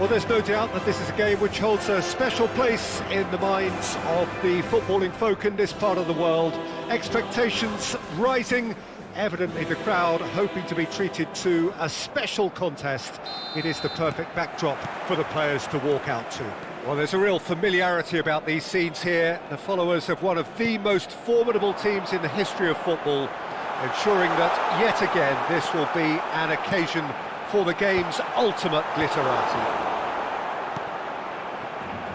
Well, there's no doubt that this is a game which holds a special place in the minds of the footballing folk in this part of the world. Expectations rising, evidently the crowd hoping to be treated to a special contest. It is the perfect backdrop for the players to walk out to. Well, there's a real familiarity about these scenes here. The followers of one of the most formidable teams in the history of football, ensuring that yet again this will be an occasion for the game's ultimate glitterati.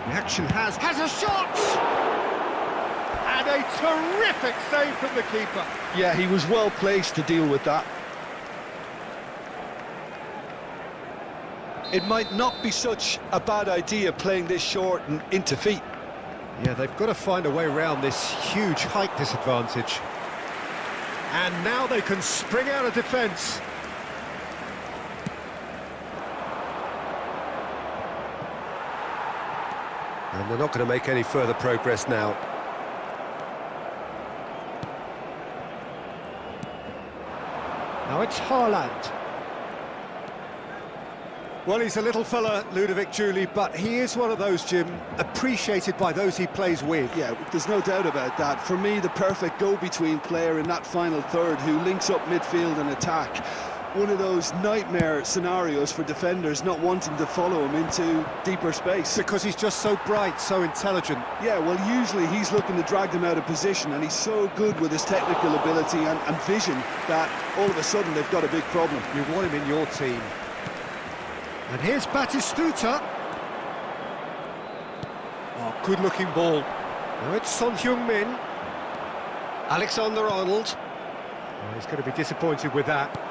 The action has a shot! And a terrific save from the keeper. Yeah, he was well placed to deal with that. It might not be such a bad idea playing this short and into feet. Yeah, they've got to find a way around this huge height disadvantage. And now they can spring out of defence. And they're not going to make any further progress now. Now it's Haaland. Well, he's a little fella, Ludovic Julie, but he is one of those, Jim, appreciated by those he plays with. Yeah, there's no doubt about that. For me, the perfect go-between player in that final third who links up midfield and attack. One of those nightmare scenarios for defenders not wanting to follow him into deeper space. Because he's just so bright, so intelligent. Yeah, well, usually he's looking to drag them out of position, and he's so good with his technical ability and vision that all of a sudden they've got a big problem. You want him in your team. And here's Batistuta. Oh, good-looking ball. Now it's Son Heung-min. Alexander-Arnold. Oh, he's going to be disappointed with that.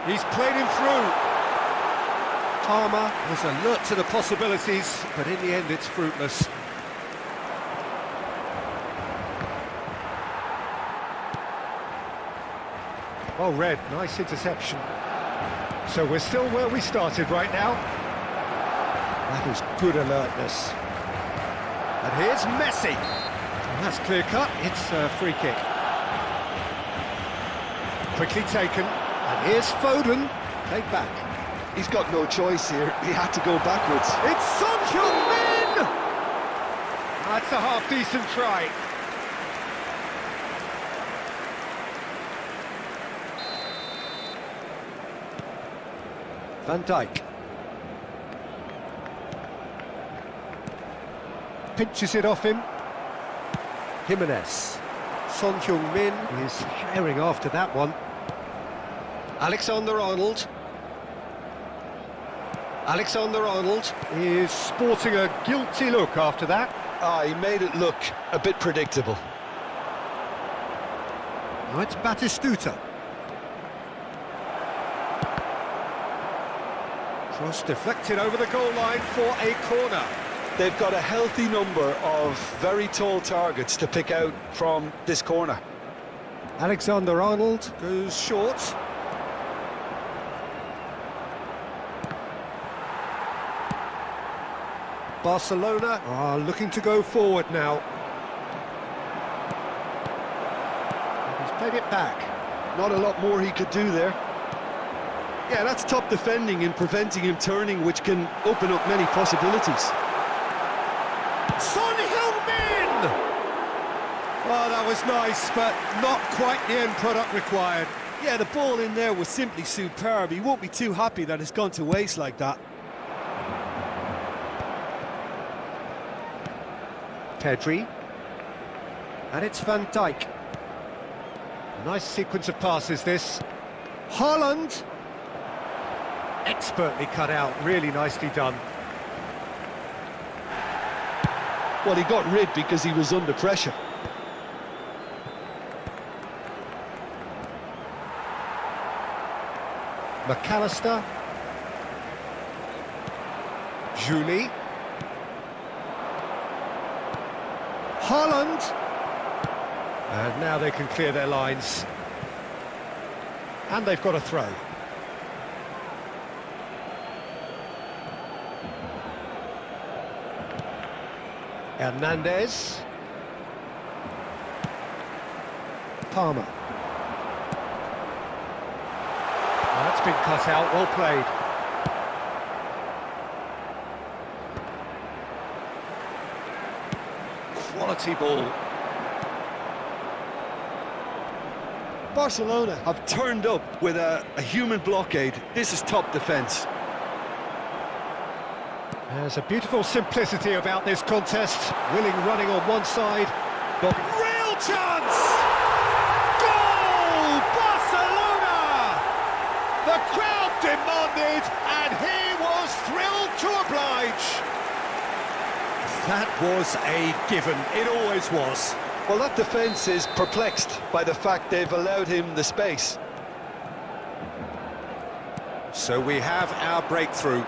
He's played him through. Palmer was alert to the possibilities, but in the end it's fruitless. Well read, nice interception. So we're still where we started right now. That is good alertness. And here's Messi. And that's clear cut, it's a free kick. Quickly taken. And here's Foden, take back. He's got no choice here, he had to go backwards. It's Son Heung-min! That's a half-decent try. Van Dijk. pinches it off him. Jimenez. Son Heung-min is herring after that one. Alexander-Arnold. Alexander-Arnold is sporting a guilty look after that. He made it look a bit predictable. Now it's Batistuta. Cross deflected over the goal line for a corner. They've got a healthy number of very tall targets to pick out from this corner. Alexander-Arnold goes short. Barcelona are looking to go forward now. He's played it back. Not a lot more he could do there. Yeah, that's top defending and preventing him turning, which can open up many possibilities. Son Heung-min! Oh, that was nice, but not quite the end product required. Yeah, the ball in there was simply superb. He won't be too happy that it's gone to waste like that. Pedri. And it's Van Dijk. Nice sequence of passes, this. Haaland. Expertly cut out, really nicely done. Well, he got rid because he was under pressure. McAllister. Julie. Haaland. And now they can clear their lines. And they've got a throw. Hernandez. Palmer. That's been cut out, well played. Quality ball. Barcelona have turned up with a human blockade. This is top defence. There's a beautiful simplicity about this contest. Willing running on one side, but real chance! Goal! Barcelona! The crowd demanded, and he was thrilled to oblige. That was a given, it always was. Well, that defence is perplexed by the fact they've allowed him the space. So we have our breakthrough.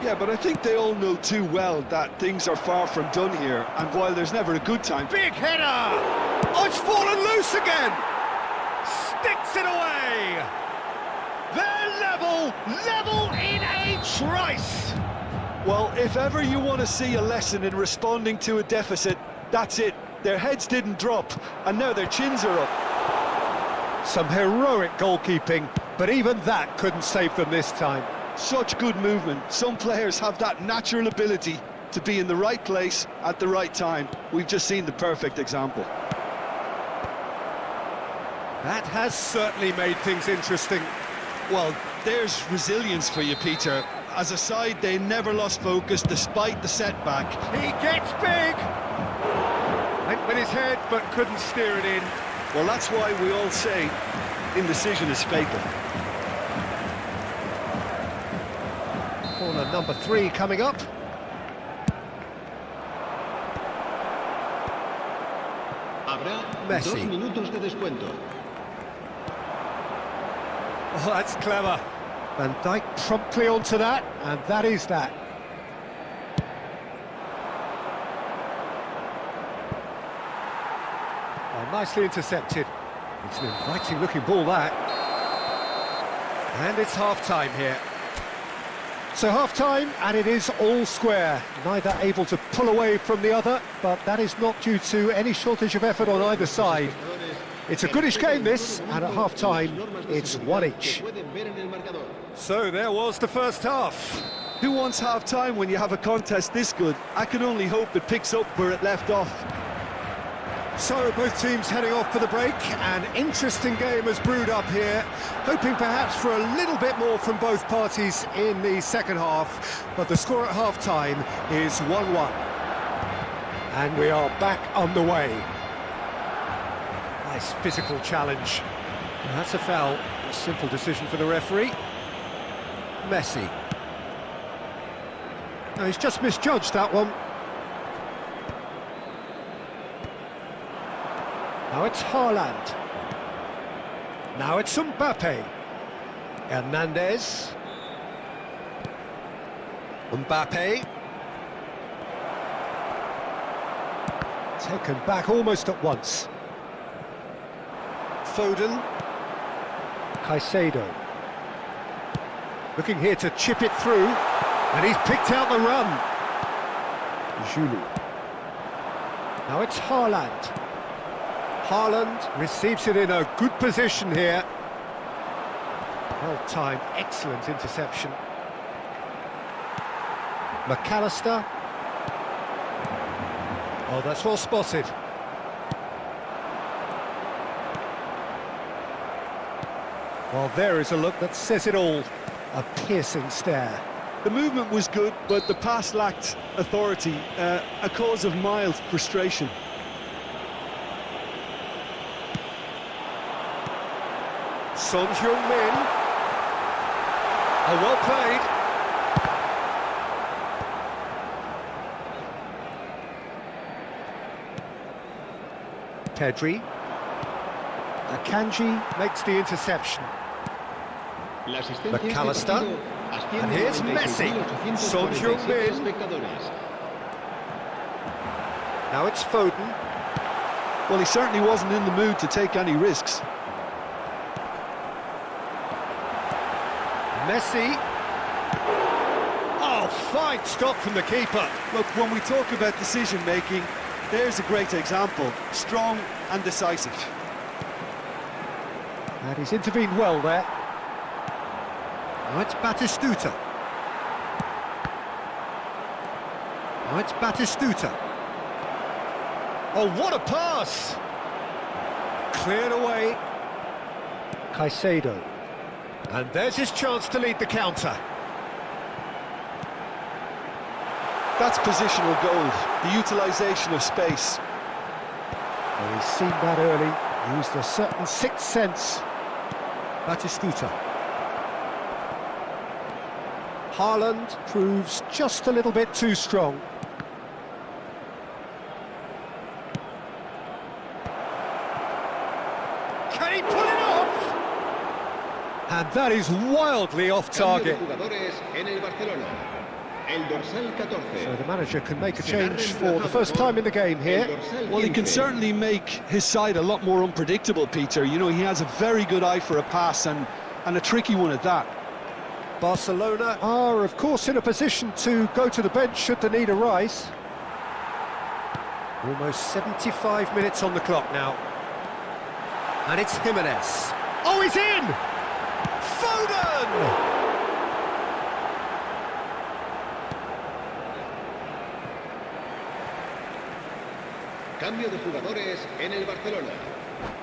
Yeah, but I think they all know too well that things are far from done here, and while there's never a good time... Big header! Oh, it's fallen loose again! Sticks it away! They're level in a trice! Well, if ever you want to see a lesson in responding to a deficit, that's it. Their heads didn't drop, and now their chins are up. Some heroic goalkeeping, but even that couldn't save them this time. Such good movement. Some players have that natural ability to be in the right place at the right time. We've just seen the perfect example. That has certainly made things interesting. Well, there's resilience for you, Peter. As a side, they never lost focus despite the setback. He gets big! Went with his head, but couldn't steer it in. Well, that's why we all say indecision is fatal. Corner number 3 coming up. Habrá Messi. 2 minutos de descuento. Oh, that's clever. Van Dijk promptly onto that, and that is that. Oh, nicely intercepted. It's an inviting looking ball, that. And it's half-time here. So half-time, and it is all square. Neither able to pull away from the other, but that is not due to any shortage of effort on either side. It's a goodish game, this, and at half-time, it's 1 each. So there was the first half. Who wants half-time when you have a contest this good? I can only hope it picks up where it left off. So both teams heading off for the break. An interesting game has brewed up here, hoping perhaps for a little bit more from both parties in the second half, but the score at half-time is 1-1. And we are back underway. Nice physical challenge. And that's a foul. A simple decision for the referee. Messi. No, he's just misjudged that one. Now it's Haaland. Now it's Mbappe. Hernandez. Mbappe. Taken back almost at once. Foden. Caicedo. Looking here to chip it through, and he's picked out the run. Giroud. Now it's Haaland. Haaland receives it in a good position here. Well-timed, excellent interception. McAllister. Oh, that's well spotted. Well, there is a look that says it all. A piercing stare. The movement was good, but the pass lacked authority, a cause of mild frustration. Son Heung-min. Oh, well played. Pedri. Akanji makes the interception. McAllister. And here's Messi. Son Heung-min. Now it's Foden. Well, he certainly wasn't in the mood to take any risks. Messi. Oh, fine stop from the keeper. Look, when we talk about decision-making, there's a great example. Strong and decisive. And he's intervened well there. Now it's Batistuta. Now it's Batistuta. Oh, what a pass! Cleared away. Caicedo. And there's his chance to lead the counter. That's positional gold, the utilisation of space. Well, he's seen that early, used a certain sixth sense. Batistuta. Haaland proves just a little bit too strong. Can he pull it off? And that is wildly off target. So the manager can make a change for the first time in the game here. Well, he can certainly make his side a lot more unpredictable, Peter. You know, he has a very good eye for a pass and a tricky one at that. Barcelona are, of course, in a position to go to the bench should the need arise. Almost 75 minutes on the clock now. And it's Jimenez. Oh, he's in! Foden! Cambio de jugadores en el Barcelona.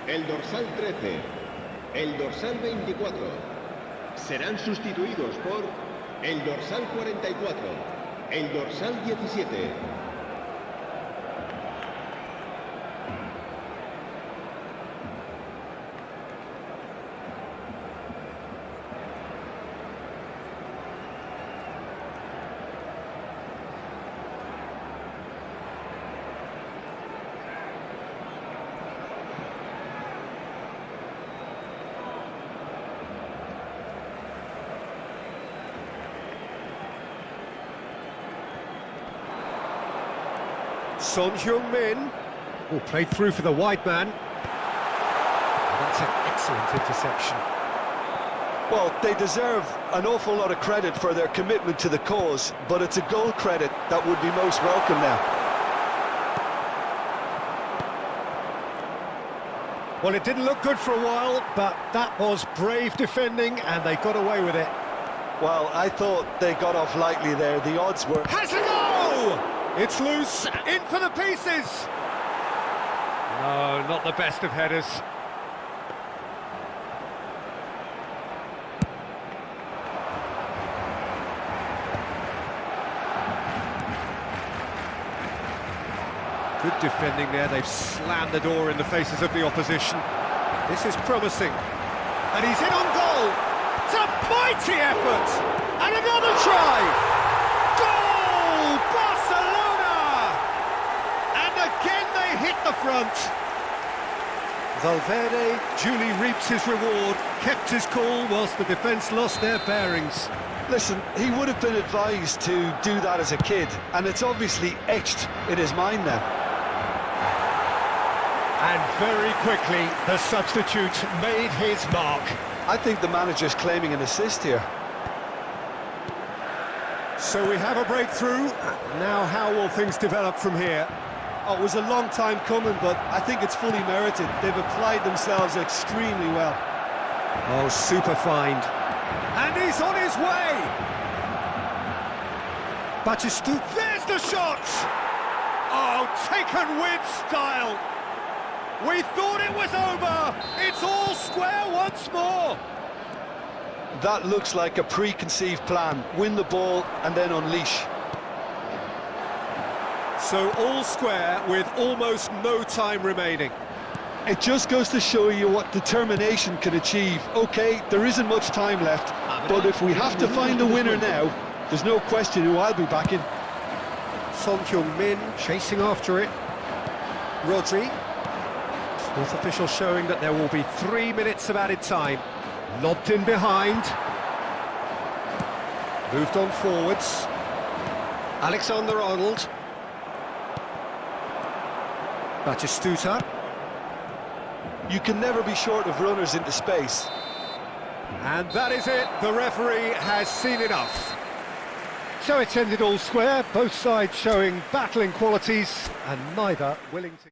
El dorsal 13, el dorsal 24. Serán sustituidos por el dorsal 44, el dorsal 17. Son Heung-min. Oh, played through for the wide man. That's an excellent interception. Well, they deserve an awful lot of credit for their commitment to the cause, but it's a goal credit that would be most welcome now. Well, it didn't look good for a while, but that was brave defending, and they got away with it. Well, I thought they got off lightly there. The odds were... Has a goal! It's loose, in for the pieces! No, not the best of headers. Good defending there, they've slammed the door in the faces of the opposition. This is promising. And he's in on goal! It's a mighty effort! And another try! Goal! Barcelona! And again they hit the front. Valverde duly reaps his reward, kept his cool whilst the defence lost their bearings. Listen, he would have been advised to do that as a kid, and it's obviously etched in his mind now. And very quickly, the substitute made his mark. I think the manager's claiming an assist here. So we have a breakthrough. Now how will things develop from here? Oh, it was a long time coming, but I think it's fully merited. They've applied themselves extremely well. Oh, super find. And he's on his way! Batistu, there's the shot! Oh, taken with style! We thought it was over! It's all square once more! That looks like a preconceived plan. Win the ball and then unleash. So all square with almost no time remaining. It just goes to show you what determination can achieve. OK, there isn't much time left, but if we have to find a winner now, there's no question who I'll be backing. Son Heung-min chasing after it. Rodri. Fourth official showing that there will be 3 minutes of added time. Lobbed in behind. Moved on forwards. Alexander-Arnold. Batistuta. You can never be short of runners into space. And that is it. The referee has seen enough. So it's ended all square, both sides showing battling qualities and neither willing to...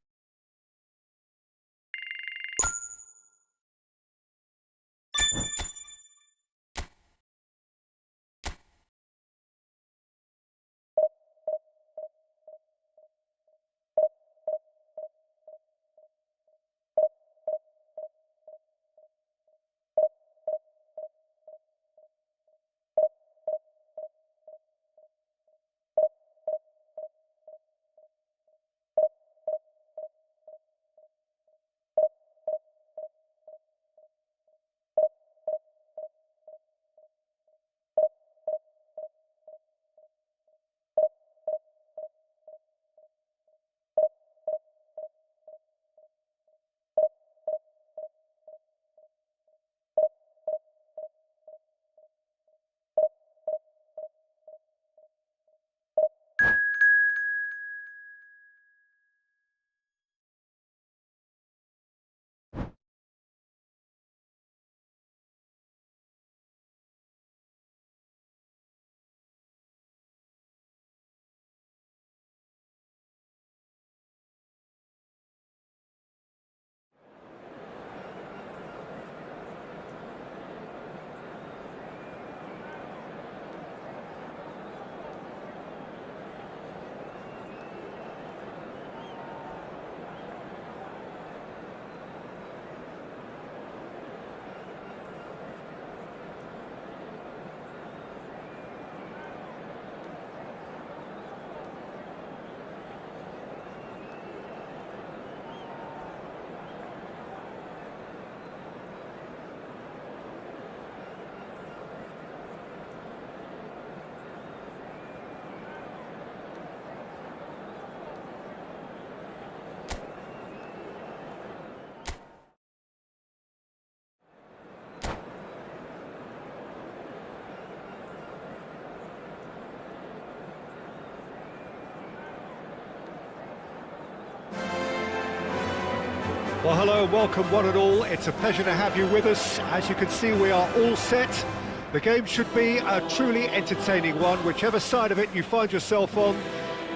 Well, hello and welcome one and all. It's a pleasure to have you with us. As you can see, we are all set. The game should be a truly entertaining one, whichever side of it you find yourself on.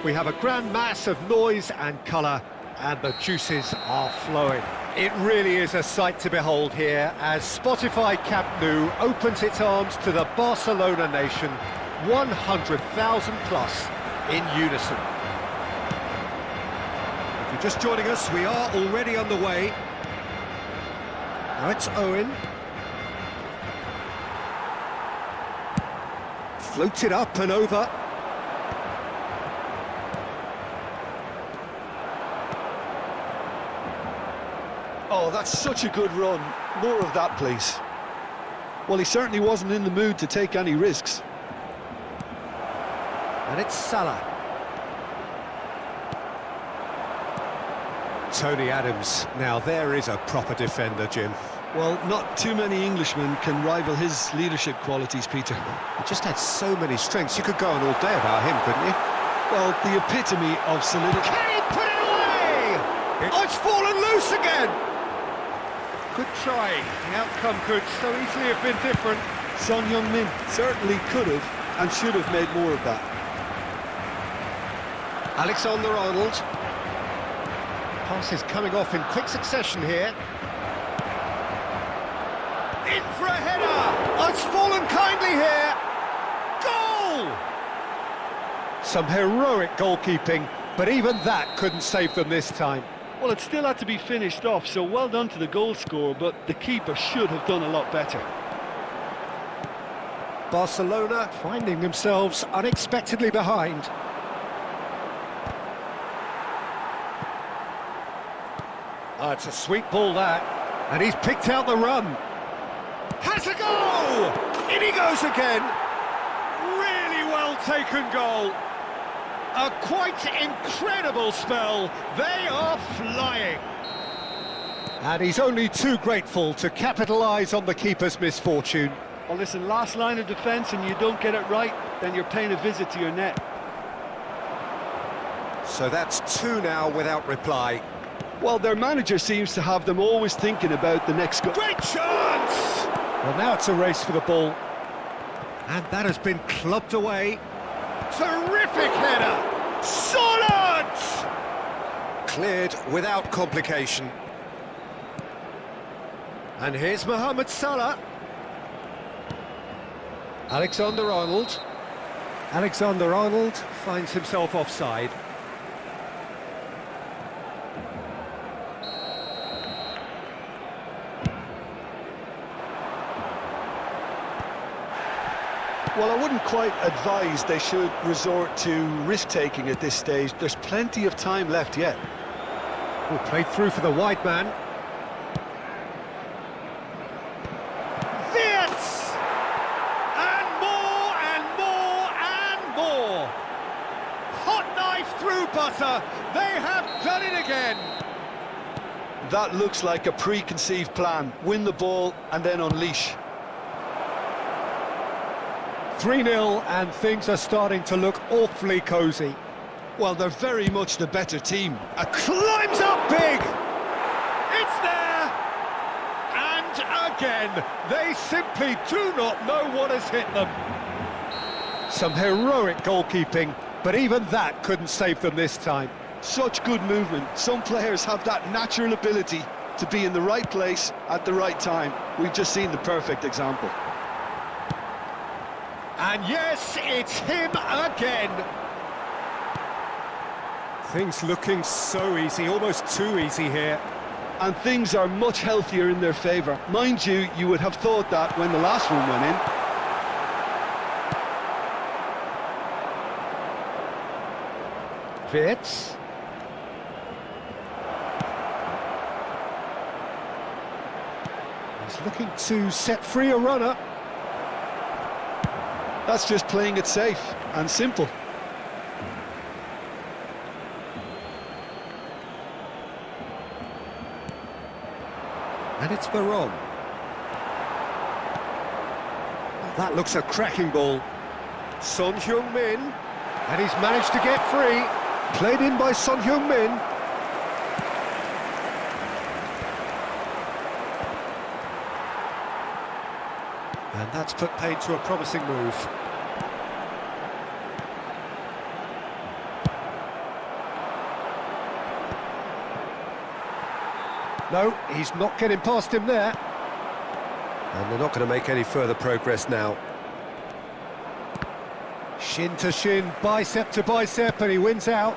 We have a grand mass of noise and colour, and the juices are flowing. It really is a sight to behold here as Spotify Camp Nou opens its arms to the Barcelona nation, 100,000 plus in unison. If you're just joining us, we are already on the way. Now it's Owen. Floated up and over. Oh, that's such a good run. More of that, please. Well, he certainly wasn't in the mood to take any risks. And it's Salah. Tony Adams. Now there is a proper defender, Jim. Well, not too many Englishmen can rival his leadership qualities, Peter. He just had so many strengths. You could go on all day about him, couldn't you? Well, the epitome of solidity. Can he put it away? Oh, it's fallen loose again! Good try. The outcome could so easily have been different. Son Heung-min certainly could have and should have made more of that. Alexander-Arnold. Pass is coming off in quick succession here. In for a header! Oh, it's fallen kindly here! Goal! Some heroic goalkeeping, but even that couldn't save them this time. Well, it still had to be finished off, so well done to the goal scorer, but the keeper should have done a lot better. Barcelona finding themselves unexpectedly behind. Oh, it's a sweet ball, that. And he's picked out the run. Has a goal! In he goes again. Really well taken goal. A quite incredible spell. They are flying. And he's only too grateful to capitalise on the keeper's misfortune. Well, listen, last line of defence and you don't get it right, then you're paying a visit to your net. So that's two now without reply. Well, their manager seems to have them always thinking about the next goal. Great chance! Well, now it's a race for the ball. And that has been clubbed away. Terrific header! Solid! Cleared without complication. And here's Mohamed Salah. Alexander-Arnold. Alexander-Arnold finds himself offside. Well, I wouldn't quite advise they should resort to risk-taking at this stage. There's plenty of time left yet. Well, played through for the wide man. Wirtz! And more, and more, and more! Hot knife through butter! They have done it again! That looks like a preconceived plan. Win the ball and then unleash. 3-0, and things are starting to look awfully cosy. Well, they're very much the better team. Climbs up big! It's there! And again, they simply do not know what has hit them. Some heroic goalkeeping, but even that couldn't save them this time. Such good movement. Some players have that natural ability to be in the right place at the right time. We've just seen the perfect example. And yes, it's him again. Things looking so easy, almost too easy here. And things are much healthier in their favour. Mind you, you would have thought that when the last one went in. Wirtz. He's looking to set free a runner. That's just playing it safe and simple. And it's Veron. That looks a cracking ball. Son Heung-min. And he's managed to get free. Played in by Son Heung-min. And that's put paid to a promising move. No, he's not getting past him there. And they're not going to make any further progress now. Shin to shin, bicep to bicep, and he wins out.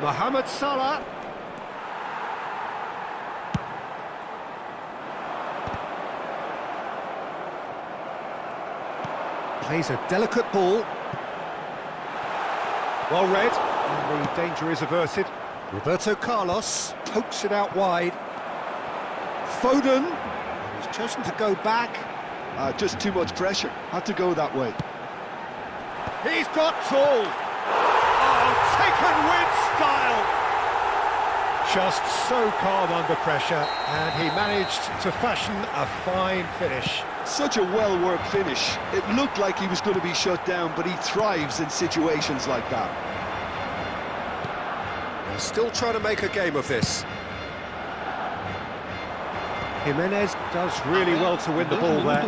Mohamed Salah. Plays a delicate ball. Well read, and the danger is averted. Roberto Carlos pokes it out wide. Foden. He's chosen to go back. Just too much pressure. Had to go that way. He's got tall. Oh, taken with style. Just so calm under pressure, and he managed to fashion a fine finish. Such a well-worked finish. It looked like he was going to be shut down, but he thrives in situations like that. They're still trying to make a game of this. Jimenez does really well to win the ball there.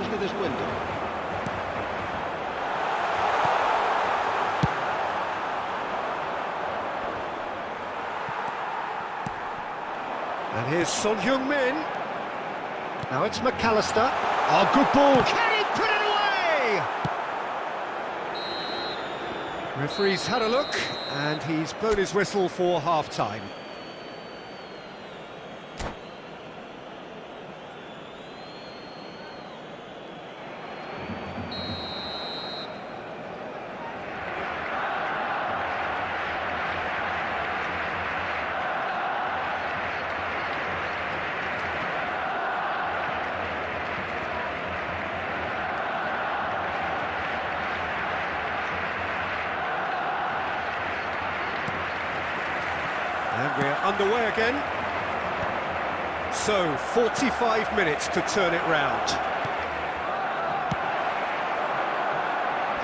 And here's Son Heung-min. Now it's McAllister. Oh, good ball. Can he put it away? Referee's had a look, and he's blown his whistle for half-time. And we're underway again. So, 45 minutes to turn it round.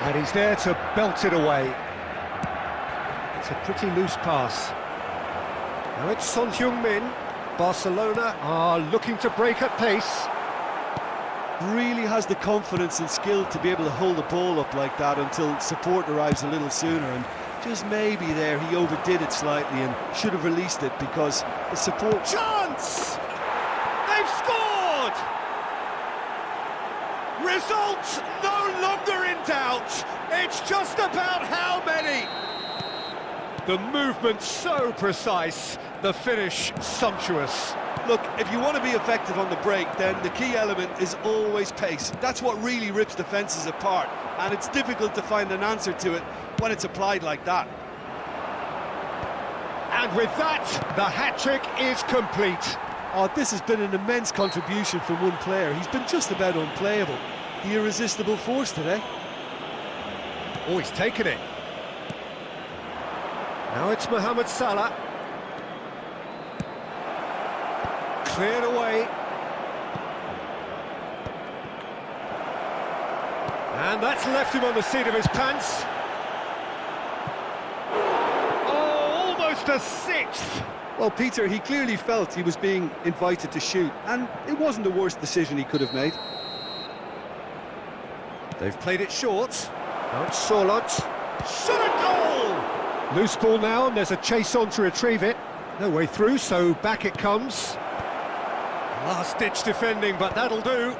And he's there to belt it away. It's a pretty loose pass. Now it's Son Heung-min. Barcelona are looking to break at pace. Really has the confidence and skill to be able to hold the ball up like that until support arrives a little sooner, and just maybe there he overdid it slightly and should have released it because the support... Chance! They've scored! Result no longer in doubt. It's just about how many. The movement so precise, the finish sumptuous. Look, if you want to be effective on the break, then the key element is always pace. That's what really rips defences apart, and it's difficult to find an answer to it when it's applied like that. And with that, the hat-trick is complete. Oh, this has been an immense contribution from one player. He's been just about unplayable. The irresistible force today. Oh, he's taken it. Now it's Mohamed Salah. Cleared away. And that's left him on the seat of his pants. Oh, almost a sixth. Well, Peter, he clearly felt he was being invited to shoot, and it wasn't the worst decision he could have made. They've played it short. Now it's Sorlot. Shot a goal! Loose ball now, and there's a chase on to retrieve it. No way through, so back it comes. Last-ditch defending, but that'll do.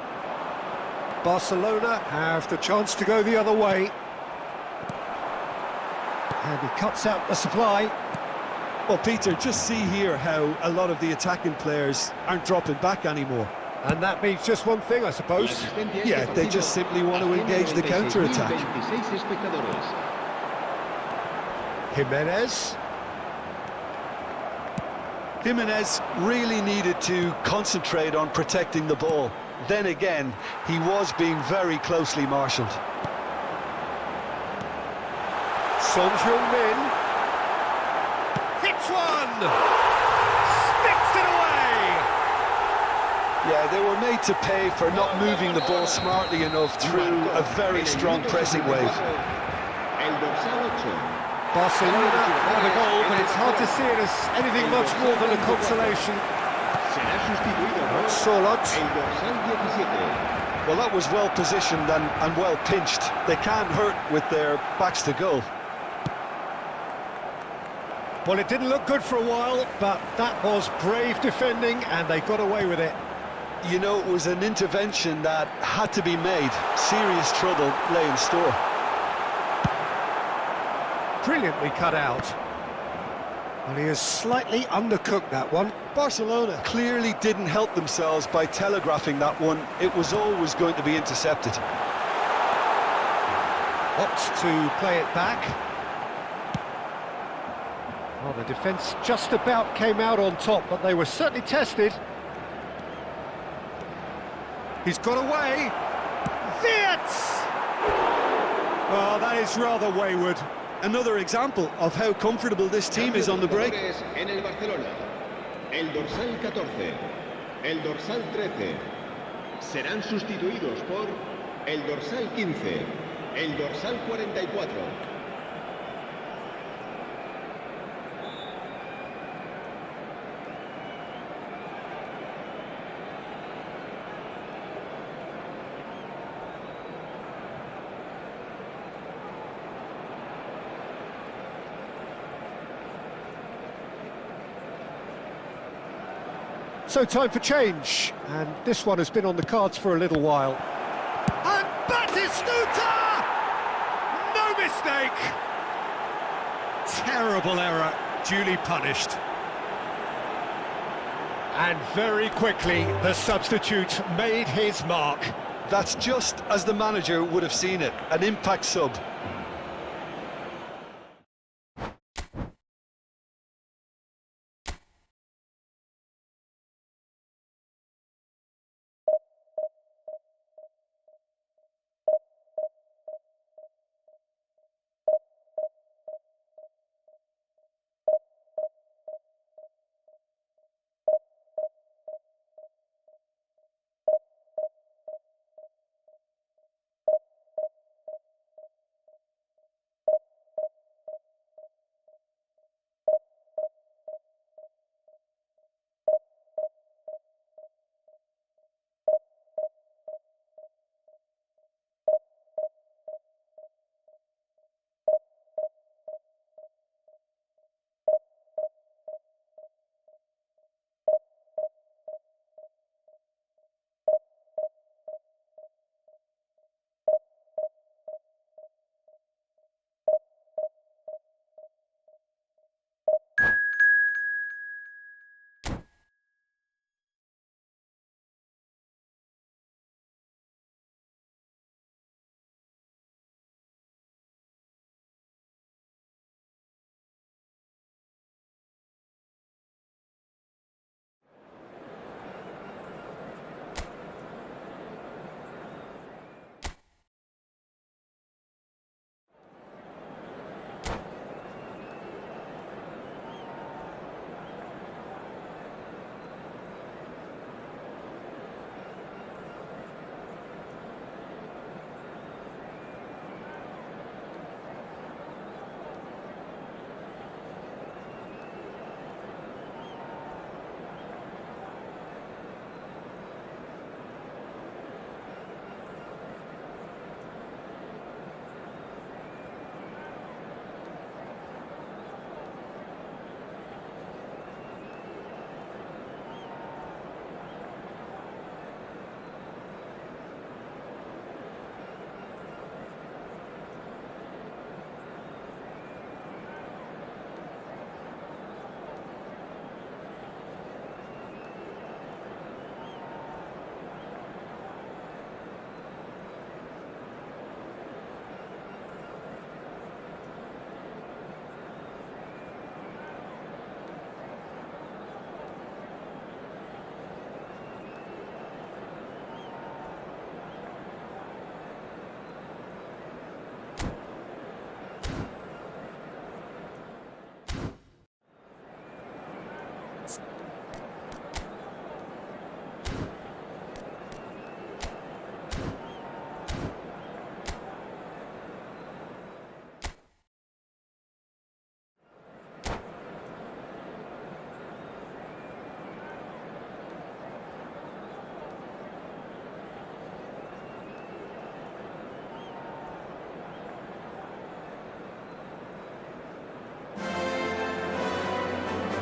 Barcelona have the chance to go the other way. And he cuts out the supply. Well, Peter, just see here how a lot of the attacking players aren't dropping back anymore. And that means just one thing, I suppose. Yeah, they just simply want to engage the counter-attack. Jimenez. Jimenez really needed to concentrate on protecting the ball. Then again, he was being very closely marshalled. Son Heung-min. Hits one! Sticks it away! Yeah, they were made to pay for not moving the ball smartly enough through a very strong pressing wave. Barcelona have a goal, but it's hard to see it as anything much more than a consolation. Sorlot. Well, that was well positioned and well pinched. They can't hurt with their backs to goal. Well, it didn't look good for a while, but that was brave defending, and they got away with it. You know, it was an intervention that had to be made. Serious trouble lay in store. Brilliantly cut out. And he has slightly undercooked that one. Barcelona clearly didn't help themselves by telegraphing that one. It was always going to be intercepted. Opts to play it back. Well, the defence just about came out on top, but they were certainly tested. He's got away. Wirtz! Oh, that is rather wayward. Another example of how comfortable this team is on the break. En el Barcelona, el dorsal 14, el dorsal 13, serán sustituidos por el dorsal 15, el dorsal 44. So time for change, and this one has been on the cards for a little while. And Batistuta! No mistake! Terrible error, duly punished. And very quickly, the substitute made his mark. That's just as the manager would have seen it, an impact sub.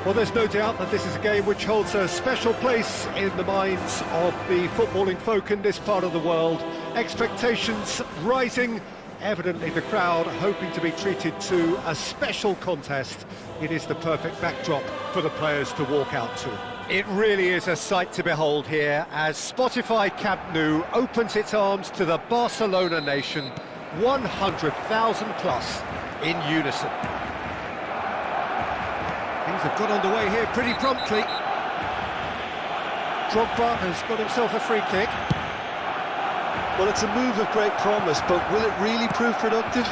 Well, there's no doubt that this is a game which holds a special place in the minds of the footballing folk in this part of the world. Expectations rising, evidently the crowd hoping to be treated to a special contest. It is the perfect backdrop for the players to walk out to. It really is a sight to behold here as Spotify Camp Nou opens its arms to the Barcelona nation, 100,000 plus in unison. Things have got underway here pretty promptly. Drogba has got himself a free kick. Well, it's a move of great promise, but will it really prove productive?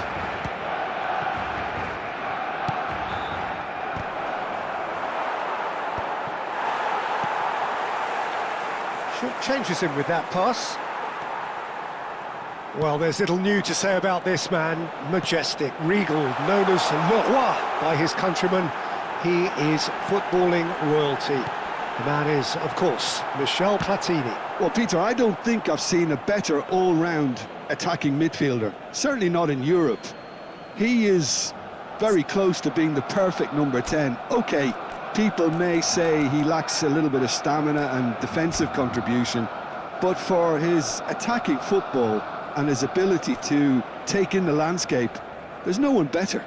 Short changes him with that pass. Well, there's little new to say about this man. Majestic, regal, known as Le Roi by his countrymen. He is footballing royalty. The man is, of course, Michel Platini. Well, Peter, I don't think I've seen a better all-round attacking midfielder. Certainly not in Europe. He is very close to being the perfect number 10. OK, people may say he lacks a little bit of stamina and defensive contribution, but for his attacking football and his ability to take in the landscape, there's no one better.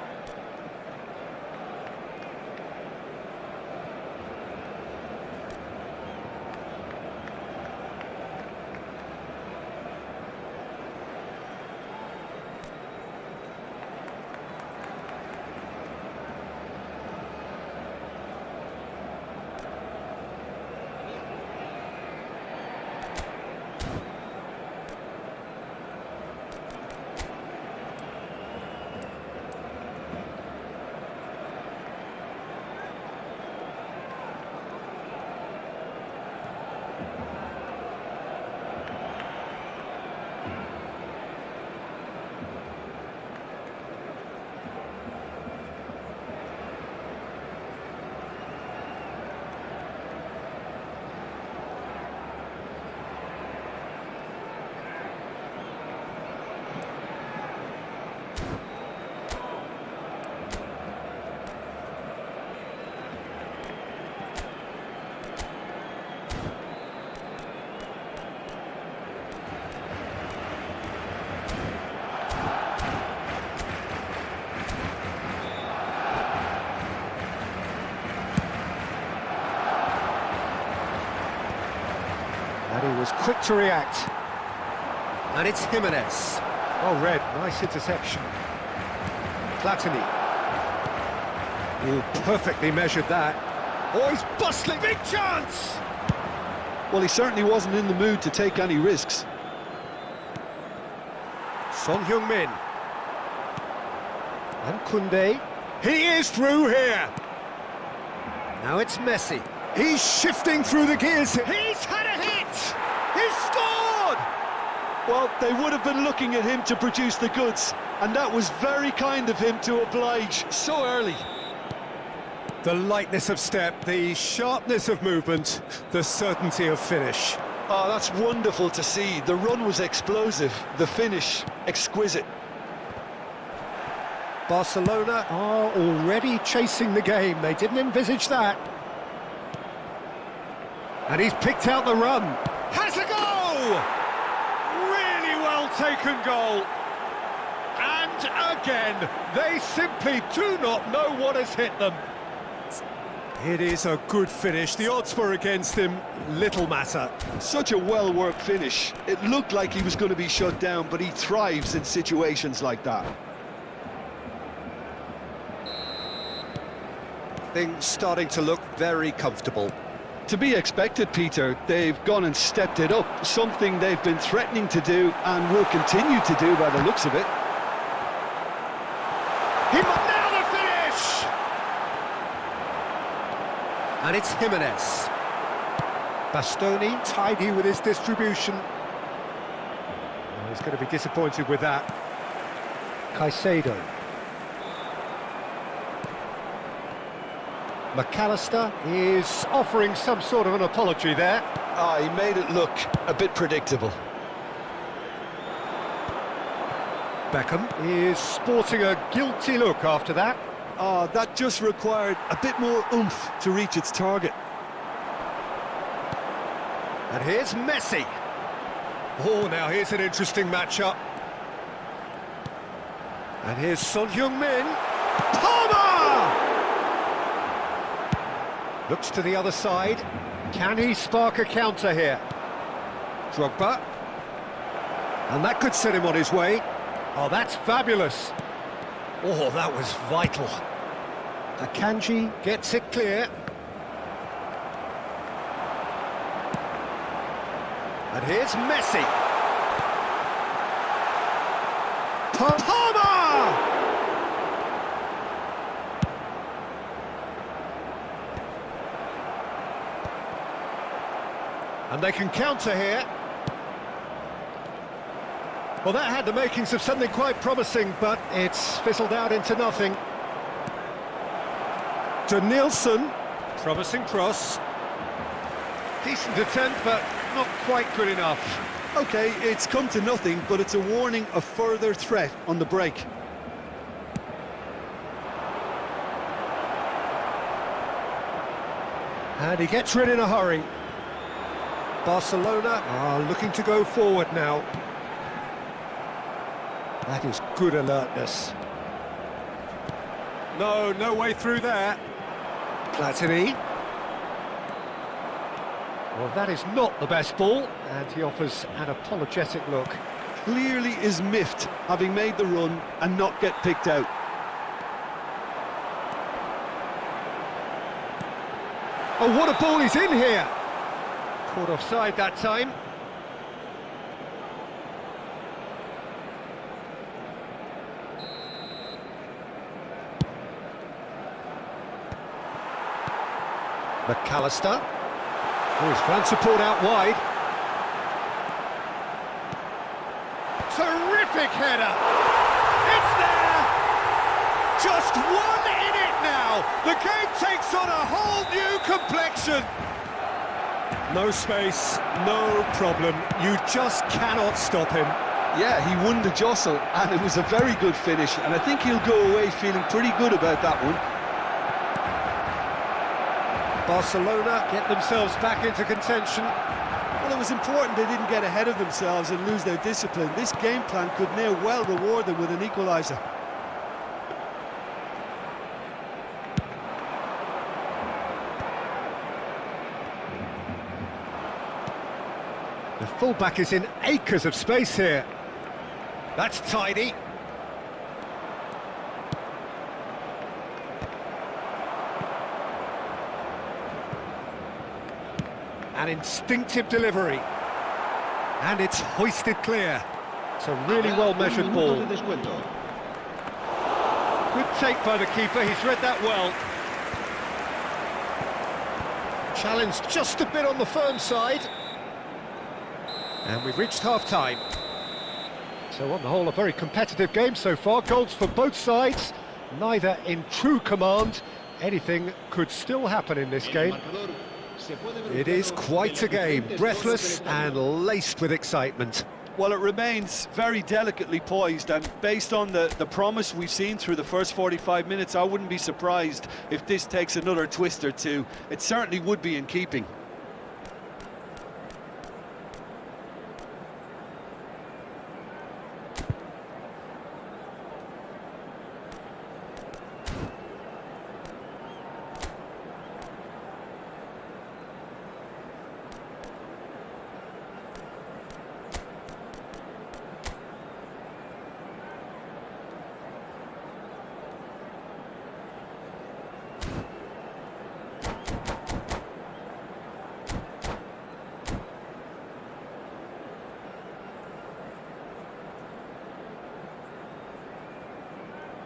And he was quick to react. And it's Jimenez. Oh, Red, nice interception. Platini. Oh, perfectly measured that. Oh, he's bustling, big chance! Well, he certainly wasn't in the mood to take any risks. Son Heung-min. And Koundé. He is through here! Now it's Messi. He's shifting through the gears. He's had a hit! He's scored! Well, they would have been looking at him to produce the goods, and that was very kind of him to oblige so early. The lightness of step, the sharpness of movement, the certainty of finish. Oh, that's wonderful to see. The run was explosive, the finish exquisite. Barcelona are already chasing the game. They didn't envisage that. And he's picked out the run. Has a goal! Really well taken goal. And again, they simply do not know what has hit them. It is a good finish. The odds were against him. Little matter. Such a well-worked finish. It looked like he was going to be shut down, but he thrives in situations like that. Things starting to look very comfortable. To be expected, Peter. They've gone and stepped it up, something they've been threatening to do and will continue to do by the looks of it. He now the finish! And it's Jimenez. Bastoni tidy with his distribution. Oh, he's going to be disappointed with that. Caicedo. McAllister is offering some sort of an apology there. Ah, he made it look a bit predictable. Beckham is sporting a guilty look after that. Ah, that just required a bit more oomph to reach its target. And here's Messi. Oh, now here's an interesting matchup. And here's Son Heung-min. Palmer! Looks to the other side. Can he spark a counter here? Drogba. And that could set him on his way. Oh, that's fabulous. Oh, that was vital. Akanji gets it clear. And here's Messi. Palmer! And they can counter here. Well, that had the makings of something quite promising, but it's fizzled out into nothing. To Nielsen. Promising cross. Decent attempt, but not quite good enough. OK, it's come to nothing, but it's a warning of further threat on the break. And he gets rid in a hurry. Barcelona are looking to go forward now. That is good alertness. No way through there. Platini. Well, that is not the best ball, and he offers an apologetic look. Clearly is miffed, having made the run and not get picked out. Oh, what a ball he's in here! Caught offside that time. McAllister. Oh, he's found support out wide. Terrific header! It's there! Just one in it now! The game takes on a whole new complexion! No space, no problem. You just cannot stop him. Yeah, he won the jostle, and it was a very good finish, and I think he'll go away feeling pretty good about that one. Barcelona get themselves back into contention. Well, it was important they didn't get ahead of themselves and lose their discipline. This game plan could now well reward them with an equaliser. The fullback is in acres of space here. That's tidy. An instinctive delivery. And it's hoisted clear. It's a really well-measured ball. Good take by the keeper, he's read that well. Challenged just a bit on the firm side. And we've reached half-time. So on the whole, a very competitive game so far. Goals for both sides, neither in true command. Anything could still happen in this game. It is quite a game, breathless and laced with excitement. Well, it remains very delicately poised, and based on the promise we've seen through the first 45 minutes, I wouldn't be surprised if this takes another twist or two. It certainly would be in keeping.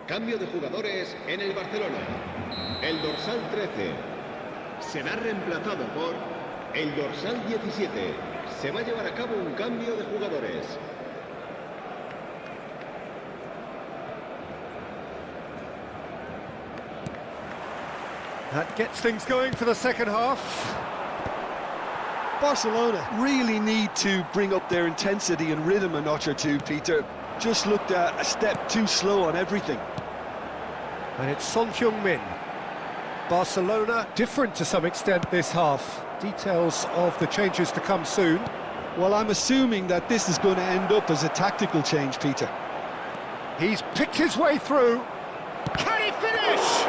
Cambio de jugadores en el Barcelona. El dorsal 13 será reemplazado por el dorsal 17. Se va a llevar a cabo un cambio de jugadores. That gets things going for the second half. Barcelona really need to bring up their intensity and rhythm a notch or two, Peter. Just looked a step too slow on everything. And it's Son Heung-min. Barcelona different to some extent this half. Details of the changes to come soon. Well, I'm assuming that this is going to end up as a tactical change, Peter. He's picked his way through. Can he finish?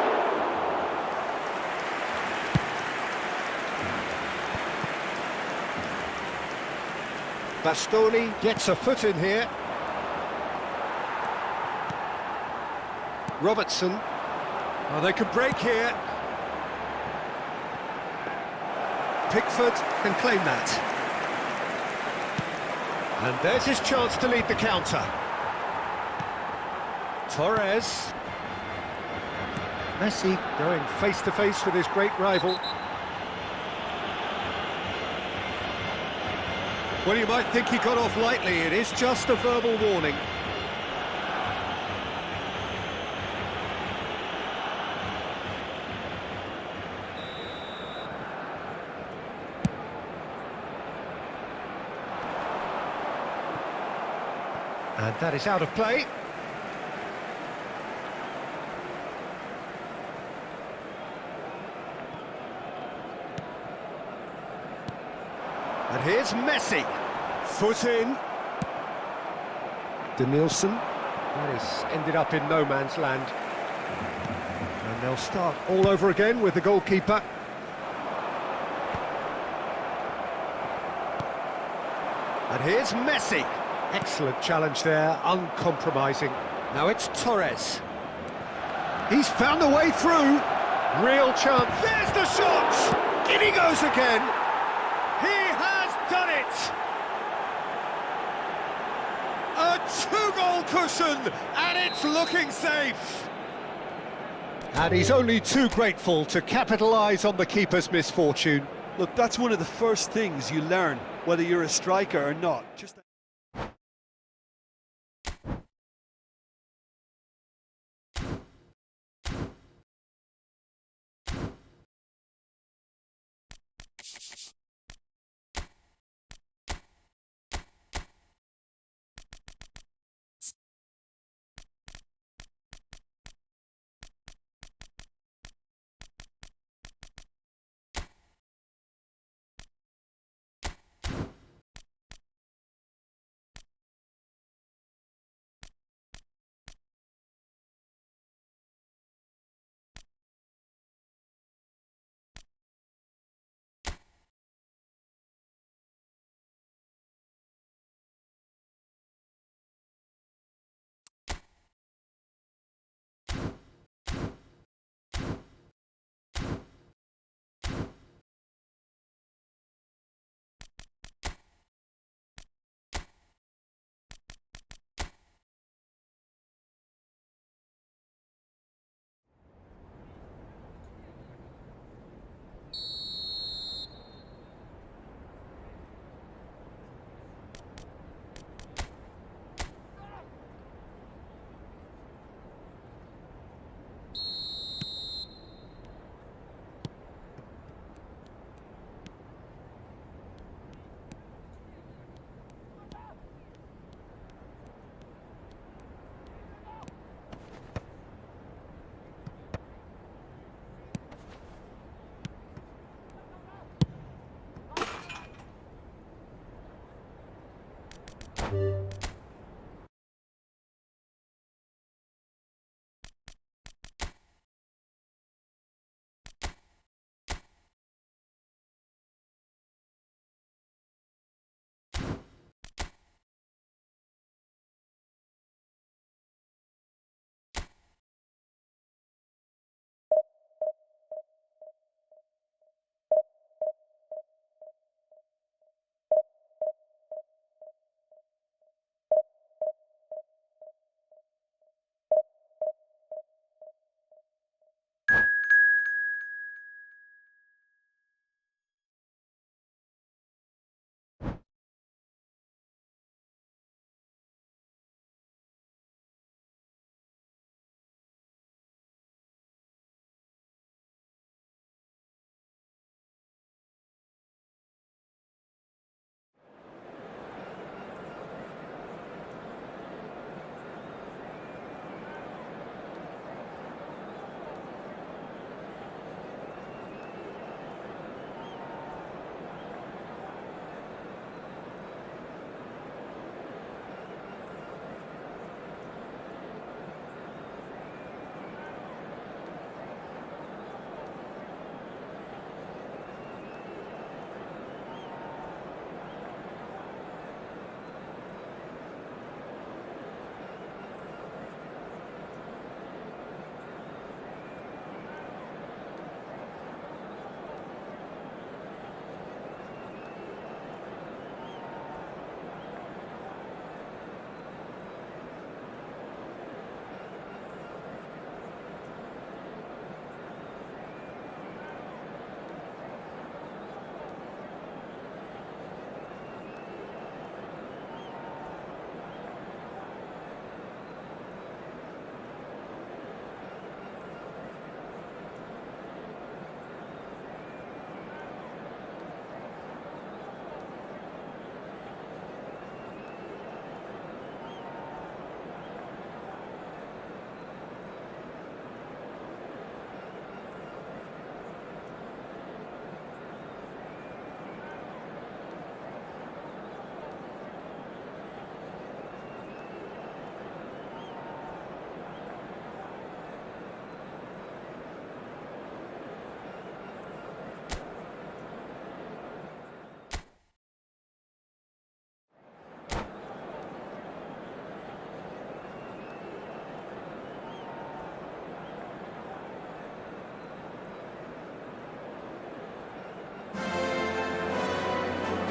Bastoni gets a foot in here. Robertson. Oh, they could break here. Pickford can claim that. And there's his chance to lead the counter. Torres. Messi going face-to-face with his great rival. Well, you might think he got off lightly. It is just a verbal warning. And that is out of play. And here's Messi. Foot in. Denilson. That is ended up in no man's land. And they'll start all over again with the goalkeeper. And here's Messi. Excellent challenge there, uncompromising. Now it's Torres. He's found a way through. Real chance. There's the shot! In he goes again. He has done it! A two-goal cushion, and it's looking safe. And he's only too grateful to capitalise on the keeper's misfortune. Look, that's one of the first things you learn, whether you're a striker or not. Just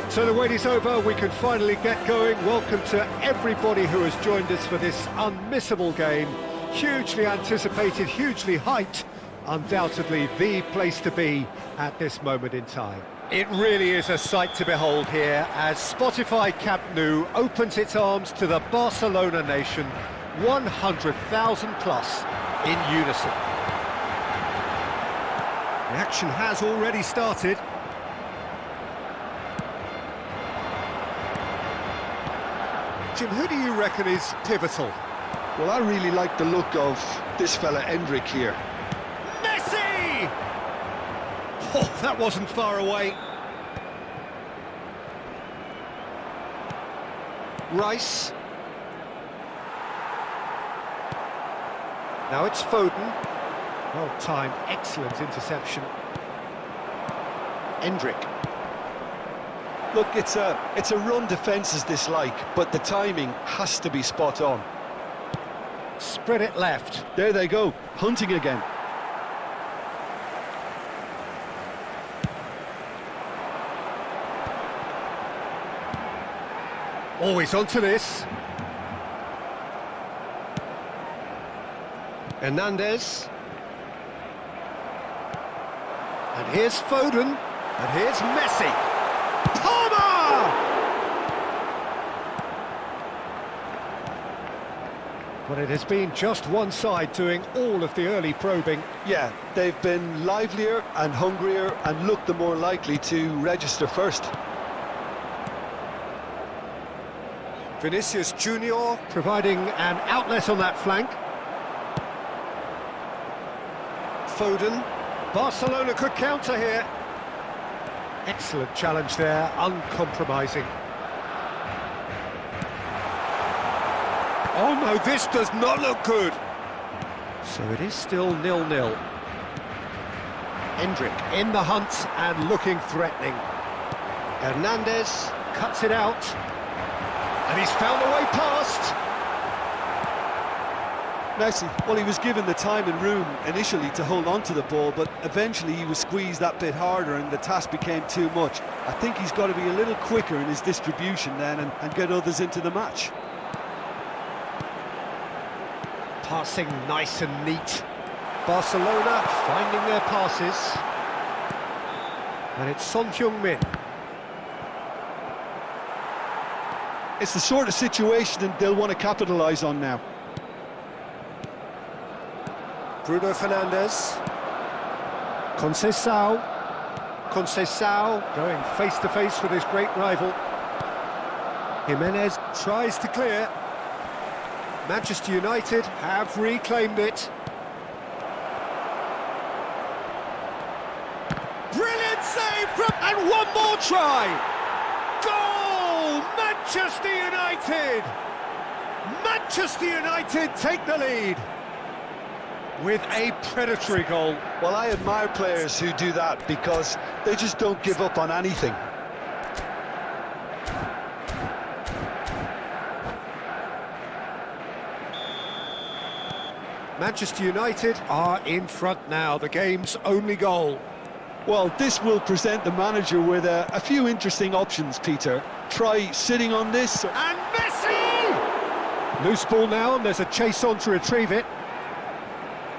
So the wait is over, we can finally get going. Welcome to everybody who has joined us for this unmissable game. Hugely anticipated, hugely hyped, undoubtedly the place to be at this moment in time. It really is a sight to behold here as Spotify Camp Nou opens its arms to the Barcelona nation, 100,000 plus in unison. The action has already started. Jim, who do you reckon is pivotal? Well, I really like the look of this fella Endrick here. Messi! Oh, that wasn't far away. Rice. Now it's Foden. Well timed, excellent interception. Endrick. Look, it's a run defences dislike, but the timing has to be spot on. Spread it left. There they go, hunting again. Always onto this. Hernandez. And here's Foden. And here's Messi. Palmer! Well, it has been just one side doing all of the early probing. Yeah, they've been livelier and hungrier and looked the more likely to register first. Vinicius Junior providing an outlet on that flank. Foden. Barcelona could counter here. Excellent challenge there, uncompromising. Oh no, this does not look good. So it is still 0-0. Endrick in the hunt and looking threatening. Hernandez cuts it out. And he's found a way past. Messi, well, he was given the time and room initially to hold on to the ball, but eventually he was squeezed that bit harder and the task became too much. I think he's got to be a little quicker in his distribution then and get others into the match. Passing nice and neat. Barcelona finding their passes. And it's Son Heung-min. It's the sort of situation that they'll want to capitalise on now. Bruno Fernandes. Conceição. Conceição going face-to-face with his great rival. Jimenez tries to clear. Manchester United have reclaimed it. Brilliant save from... And one more try! Goal! Manchester United! Manchester United take the lead with a predatory goal. Well, I admire players who do that because they just don't give up on anything. Manchester United are in front now, the game's only goal. Well, this will present the manager with a few interesting options, Peter. Try sitting on this. And Messi! Loose ball now, and there's a chase on to retrieve it.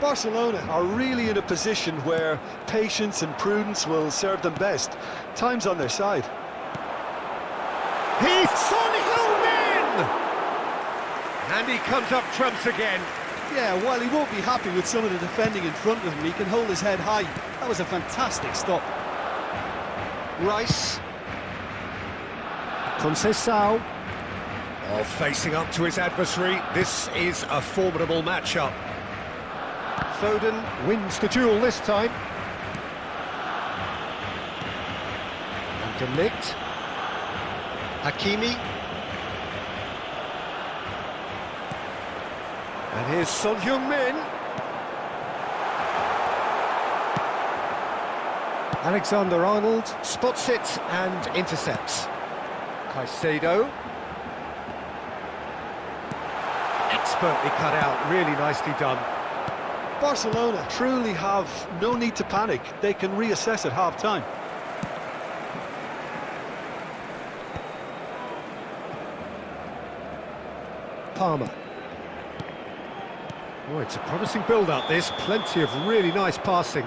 Barcelona are really in a position where patience and prudence will serve them best. Time's on their side. He's Son Heung-min! And he comes up trumps again. Yeah, while he won't be happy with some of the defending in front of him, he can hold his head high. That was a fantastic stop. Rice. Conceição. Oh, facing up to his adversary. This is a formidable matchup. Foden wins the duel this time. And De Ligt. Hakimi. And here's Son Heung-min. Alexander-Arnold spots it and intercepts. Caicedo. Expertly cut out, really nicely done. Barcelona truly have no need to panic. They can reassess at half-time. Palmer. Oh, it's a promising build-up, this. Plenty of really nice passing.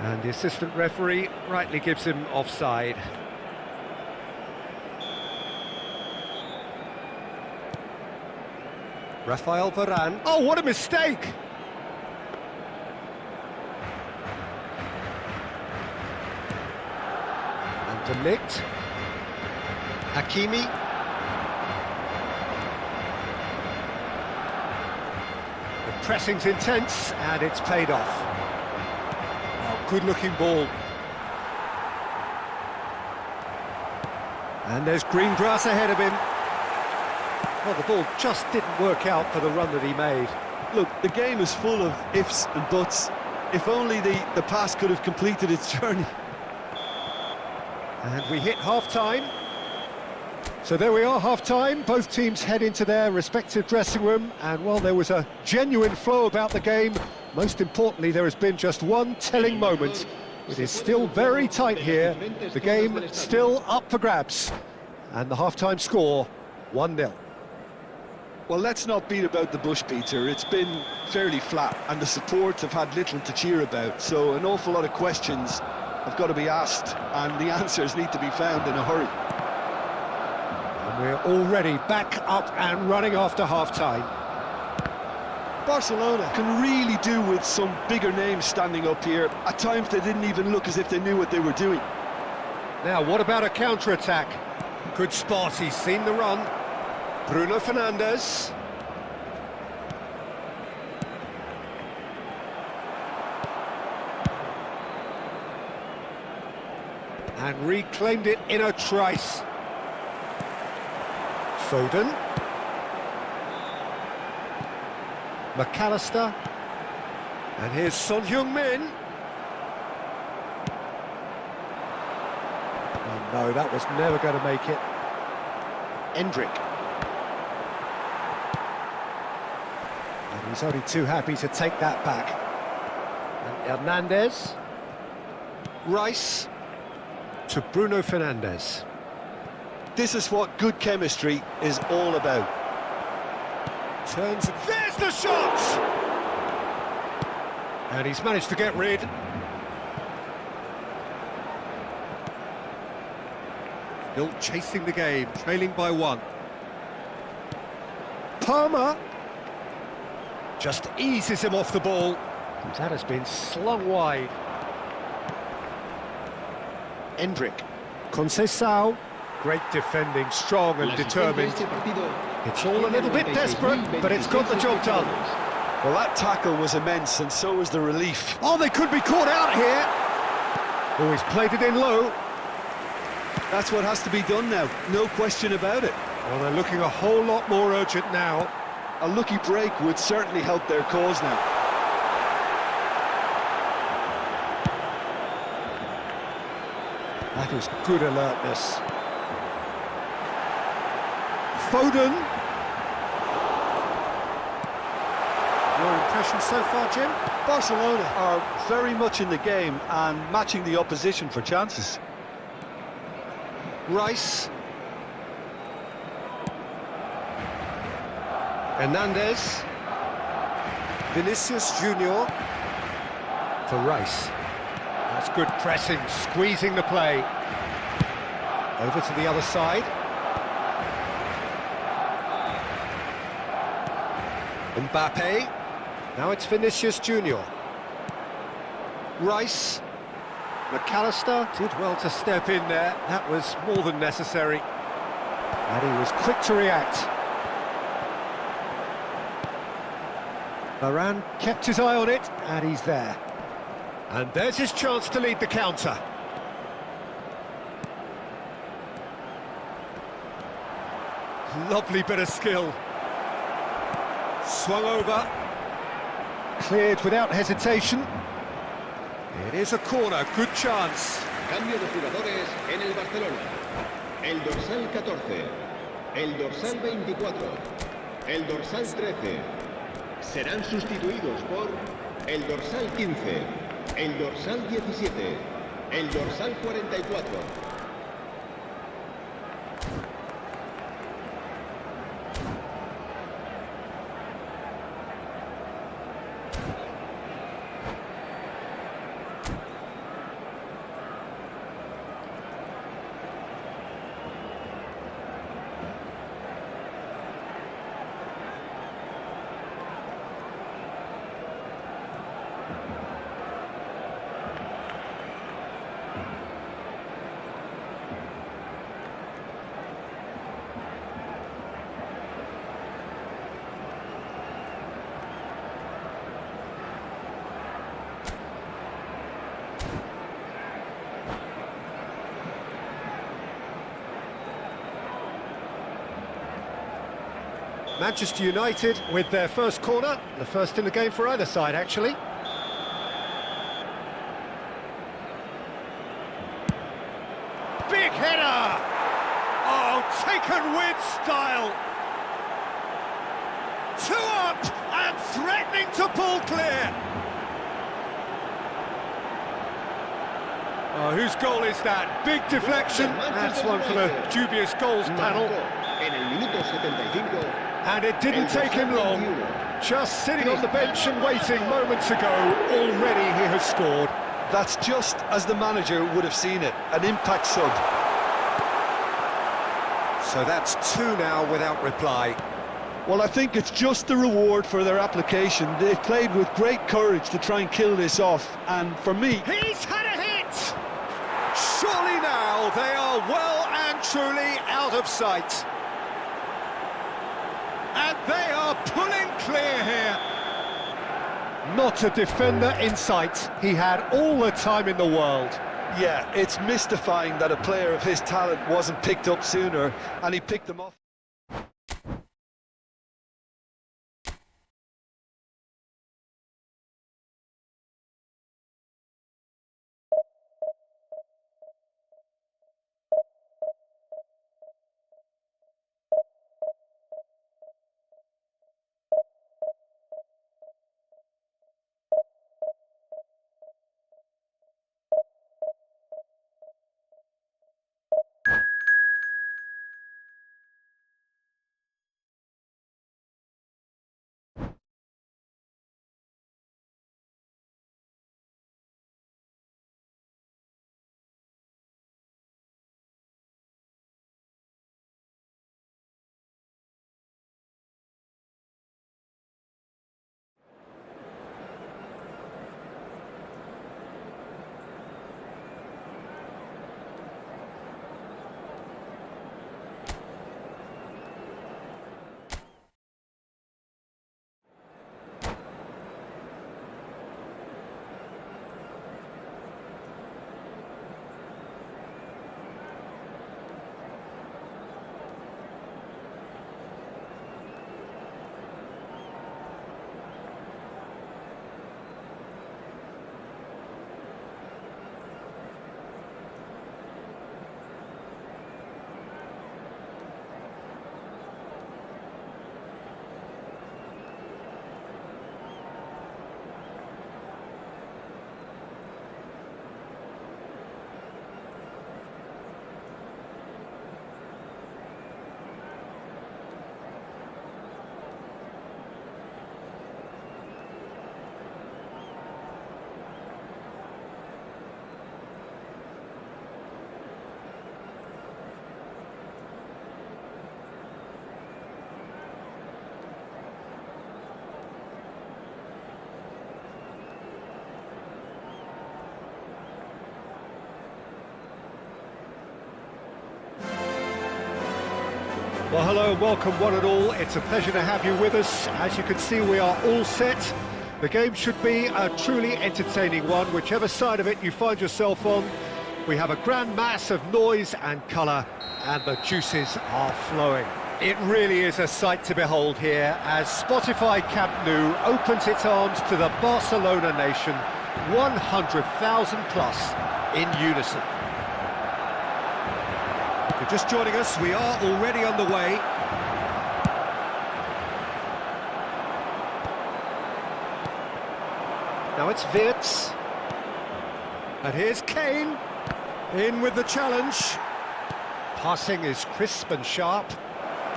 And the assistant referee rightly gives him offside. Rafael Varane. Oh, what a mistake! And De Ligt. Hakimi. The pressing's intense, and it's paid off. Oh, good-looking ball. And there's green grass ahead of him. Well, the ball just didn't work out for the run that he made. Look, the game is full of ifs and buts. If only the pass could have completed its journey. And we hit half-time. So there we are, half-time. Both teams head into their respective dressing room. And while there was a genuine flow about the game, most importantly, there has been just one telling moment. It is still very tight here. The game still up for grabs. And the half-time score, 1-0. Well, let's not beat about the bush, Peter. It's been fairly flat, and the supports have had little to cheer about. So an awful lot of questions have got to be asked, and the answers need to be found in a hurry. And we're already back up and running after half-time. Barcelona can really do with some bigger names standing up here. At times they didn't even look as if they knew what they were doing. Now, what about a counter-attack? Good spot, he's seen the run. Bruno Fernandes. And reclaimed it in a trice. Foden. McAllister. And here's Son Heung-min. Oh no, that was never going to make it. Endrick. And he's only too happy to take that back. And Hernandez. Rice to Bruno Fernandes. This is what good chemistry is all about. Turns, there's the shot! And he's managed to get rid. Still chasing the game, trailing by 1. Palmer just eases him off the ball. And that has been slung wide. Endrick. Conceição. Great defending, strong and determined. It's all a little bit desperate, but it's got the job done. Well, that tackle was immense, and so was the relief. Oh, they could be caught out here. Oh, he's played it in low. That's what has to be done now, no question about it. Well, they're looking a whole lot more urgent now. A lucky break would certainly help their cause now. That is good alertness. Foden. Your impression so far, Jim? Barcelona are very much in the game and matching the opposition for chances. Rice. Hernandez. Vinicius Junior for Rice. That's good pressing, squeezing the play. Over to the other side. Mbappe. Now it's Vinicius Junior. Rice. McAllister did well to step in there. That was more than necessary. And he was quick to react. Varane kept his eye on it, and he's there. And there's his chance to lead the counter. Lovely bit of skill. Swung over. Cleared without hesitation. It is a corner, good chance. Cambio de jugadores en el Barcelona. El dorsal 14, el dorsal 24, el dorsal 13. Serán sustituidos por el dorsal 15, el dorsal 17, el dorsal 44. Manchester United with their first corner, the first in the game for either side, actually. Big header! Oh, taken with style! 2 up and threatening to pull clear! Oh, whose goal is that? Big deflection. That's one for the dubious goals panel. And it didn't take him long. Just sitting on the bench and waiting moments ago, already he has scored. That's just as the manager would have seen it, an impact sub. So that's 2 now without reply. Well, I think it's just the reward for their application. They've played with great courage to try and kill this off, and for me... He's had a hit! Surely now they are well and truly out of sight. And they are pulling clear here. Not a defender in sight. He had all the time in the world. Yeah, it's mystifying that a player of his talent wasn't picked up sooner, and he picked them off. Well, hello and welcome one and all. It's a pleasure to have you with us. As you can see, we are all set. The game should be a truly entertaining one, whichever side of it you find yourself on. We have a grand mass of noise and colour, and the juices are flowing. It really is a sight to behold here as Spotify Camp Nou opens its arms to the Barcelona nation, 100,000 plus in unison. If you're just joining us, we are already underway. Now it's Wirtz. And here's Kane. In with the challenge. Passing is crisp and sharp.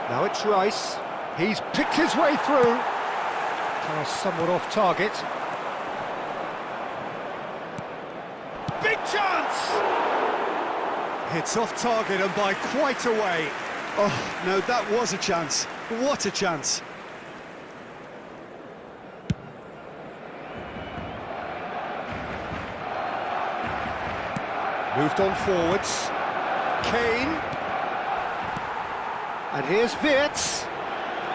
Now it's Rice. He's picked his way through. Pass somewhat off target. Big chance! It's off target and by quite a way. Oh, now that was a chance. What a chance. Moved on forwards. Kane. And here's Wirtz.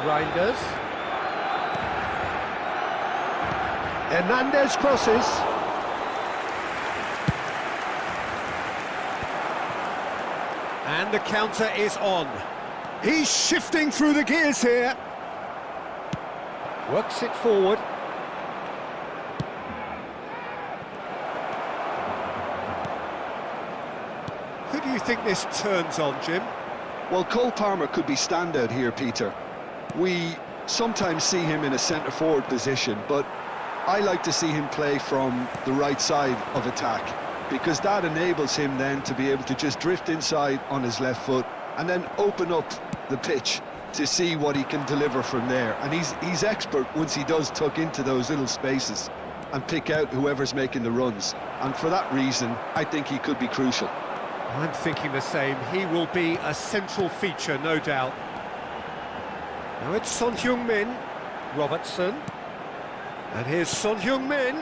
Reinders. Hernandez crosses. And the counter is on. He's shifting through the gears here. Works it forward. Who do you think this turns on, Jim? Well, Cole Palmer could be standout here, Peter. We sometimes see him in a centre-forward position, but I like to see him play from the right side of attack, because that enables him then to be able to just drift inside on his left foot and then open up the pitch to see what he can deliver from there. And he's expert once he does tuck into those little spaces and pick out whoever's making the runs. And for that reason, I think he could be crucial. I'm thinking the same. He will be a central feature, no doubt. Now it's Son Heung-min, Robertson, and here's Son Heung-min.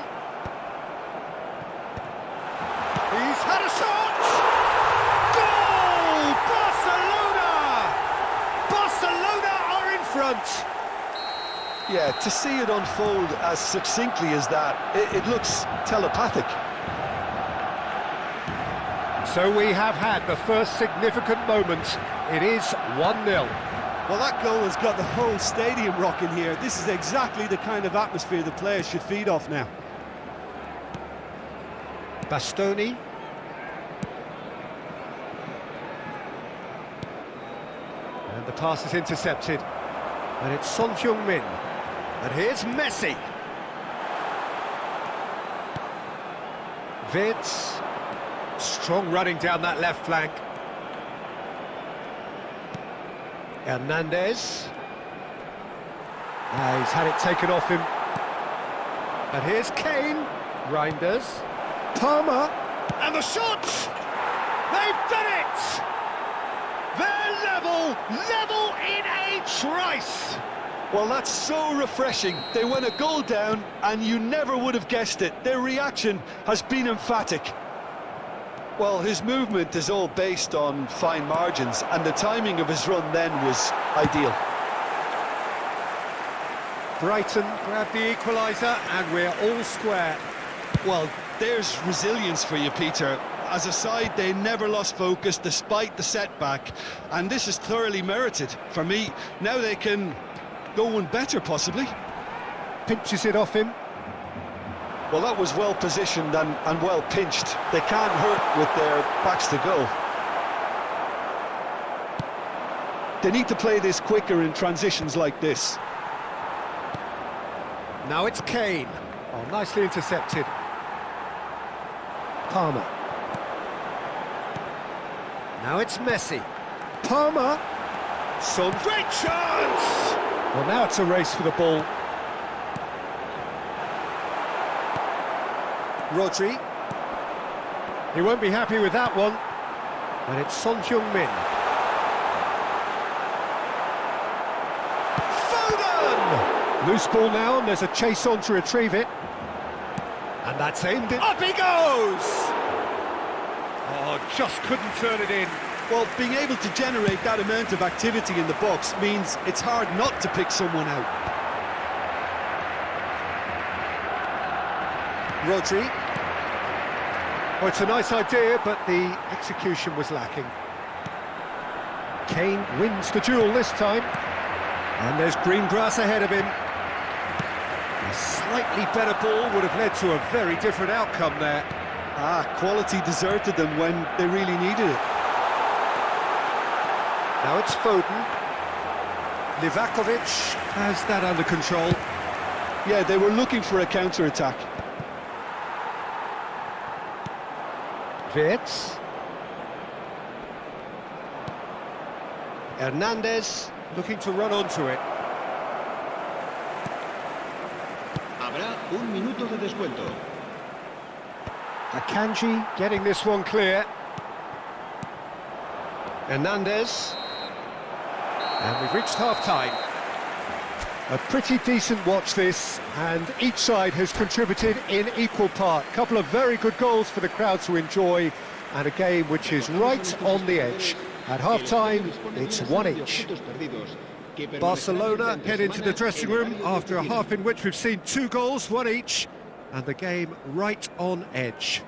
He's had a shot! Goal! Barcelona! Barcelona are in front! Yeah, to see it unfold as succinctly as that, it looks telepathic. So we have had the first significant moment. It is 1-0. Well, that goal has got the whole stadium rocking here. This is exactly the kind of atmosphere the players should feed off now. Bastoni. And the pass is intercepted. And it's Son Heung-min. And here's Messi. Wirtz. Strong running down that left flank. Hernandez. He's had it taken off him. And here's Kane. Reinders. Palmer. And the shot! They've done it! They're level in a trice! Well, that's so refreshing. They went a goal down and you never would have guessed it. Their reaction has been emphatic. Well, his movement is all based on fine margins, and the timing of his run then was ideal. Brighton grab the equaliser, and we're all square. Well, there's resilience for you, Peter. As a side, they never lost focus despite the setback, and this is thoroughly merited. For me, now they can go one better, possibly. Pinches it off him. Well, that was well positioned and well pinched. They can't hurt with their backs to goal. They need to play this quicker in transitions like this. Now it's Kane. Oh, nicely intercepted. Palmer. Now it's Messi. Palmer. Some great chance! Well, now it's a race for the ball. Rodri. He won't be happy with that one. And it's Son Heung-min. Foden! Loose ball now, and there's a chase on to retrieve it. And that's aimed it. Up he goes! Oh, just couldn't turn it in. Well, being able to generate that amount of activity in the box means it's hard not to pick someone out. Rodri. Oh, it's a nice idea, but the execution was lacking. Kane wins the duel this time. And there's green grass ahead of him. A slightly better ball would have led to a very different outcome there. Quality deserted them when they really needed it. Now it's Foden. Livakovic has that under control. Yeah, they were looking for a counter-attack. Wirtz. Hernandez looking to run onto it. Habrá un minuto de descuento. Akanji getting this one clear. Hernandez. And we've reached half-time. A pretty decent watch this, and each side has contributed in equal part. A couple of very good goals for the crowd to enjoy, and a game which is right on the edge. At half-time, it's one each. Barcelona head into the dressing room after a half in which we've seen 2 goals, one each, and the game right on edge.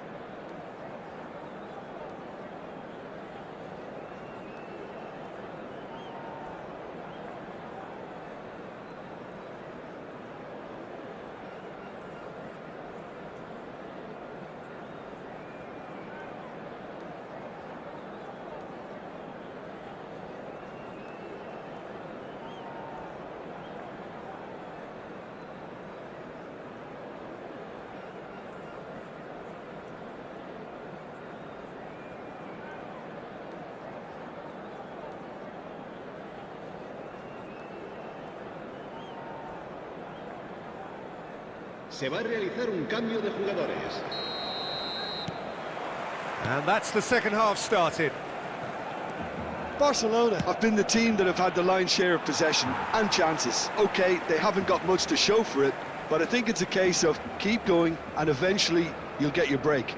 Se va a realizar un cambio de jugadores. And that's the second half started. Barcelona have been the team that have had the lion's share of possession and chances. OK, they haven't got much to show for it, but I think it's a case of keep going and eventually you'll get your break.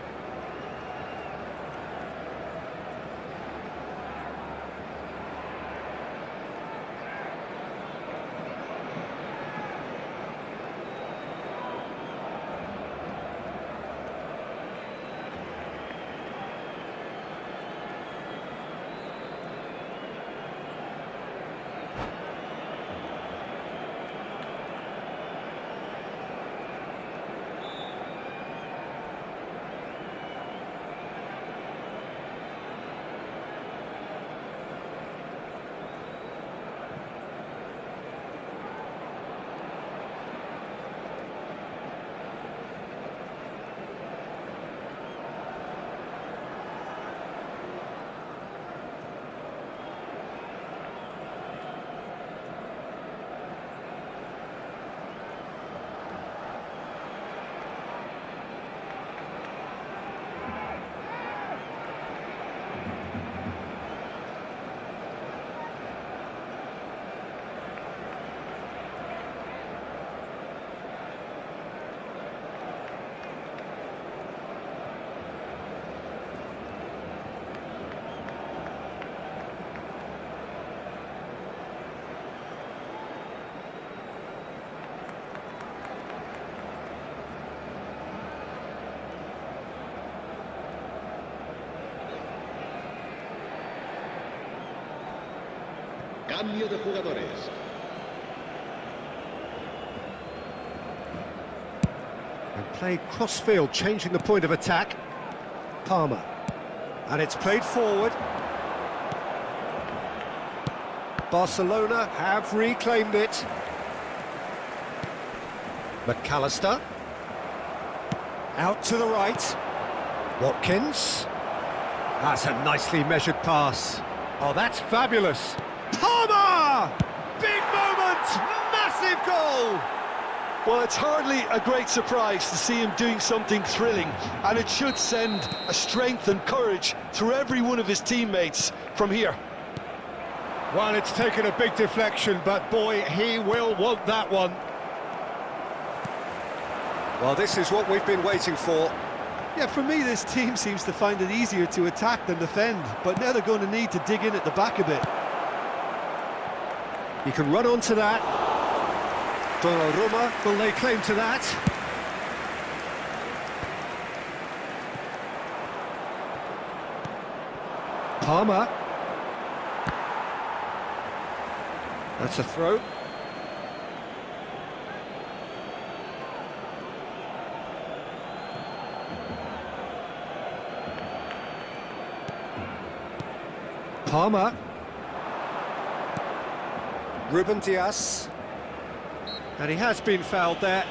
Cambio de jugadores. And played cross-field, changing the point of attack. Palmer. And it's played forward. Barcelona have reclaimed it. McAllister. Out to the right. Watkins. That's a nicely measured pass. Oh, that's fabulous. Palmer! Big moment! Massive goal! Well, it's hardly a great surprise to see him doing something thrilling, and it should send a strength and courage through every one of his teammates from here. Well, it's taken a big deflection, but boy, he will want that one. Well, this is what we've been waiting for. Yeah, for me, this team seems to find it easier to attack than defend, but now they're going to need to dig in at the back a bit. You can run onto that. Donnarumma will lay claim to that. Palmer. That's a throw. Palmer. Ruben Dias. And he has been fouled there.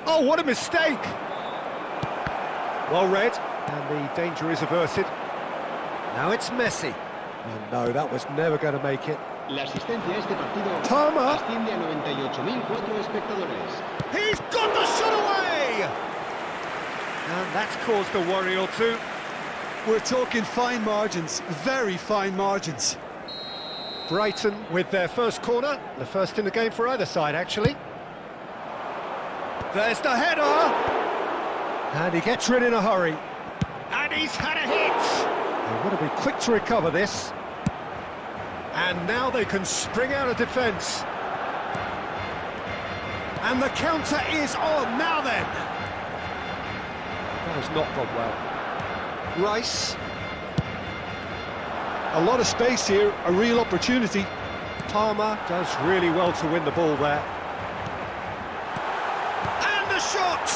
Oh, what a mistake! Well read, and the danger is averted. Now it's Messi. And no, that was never going to make it. La asistencia a este partido Palmer. asciende a 98.004 espectadores. He's got the shot away! And that's caused a worry or two. We're talking fine margins, very fine margins. Brighton with their first corner, the first in the game for either side, actually. There's the header! And he gets rid in a hurry. And he's had a hit! They've got to be quick to recover this. And now they can spring out of defence. And the counter is on, now then! That has not gone well. Rice. A lot of space here, a real opportunity. Palmer does really well to win the ball there. And the shot!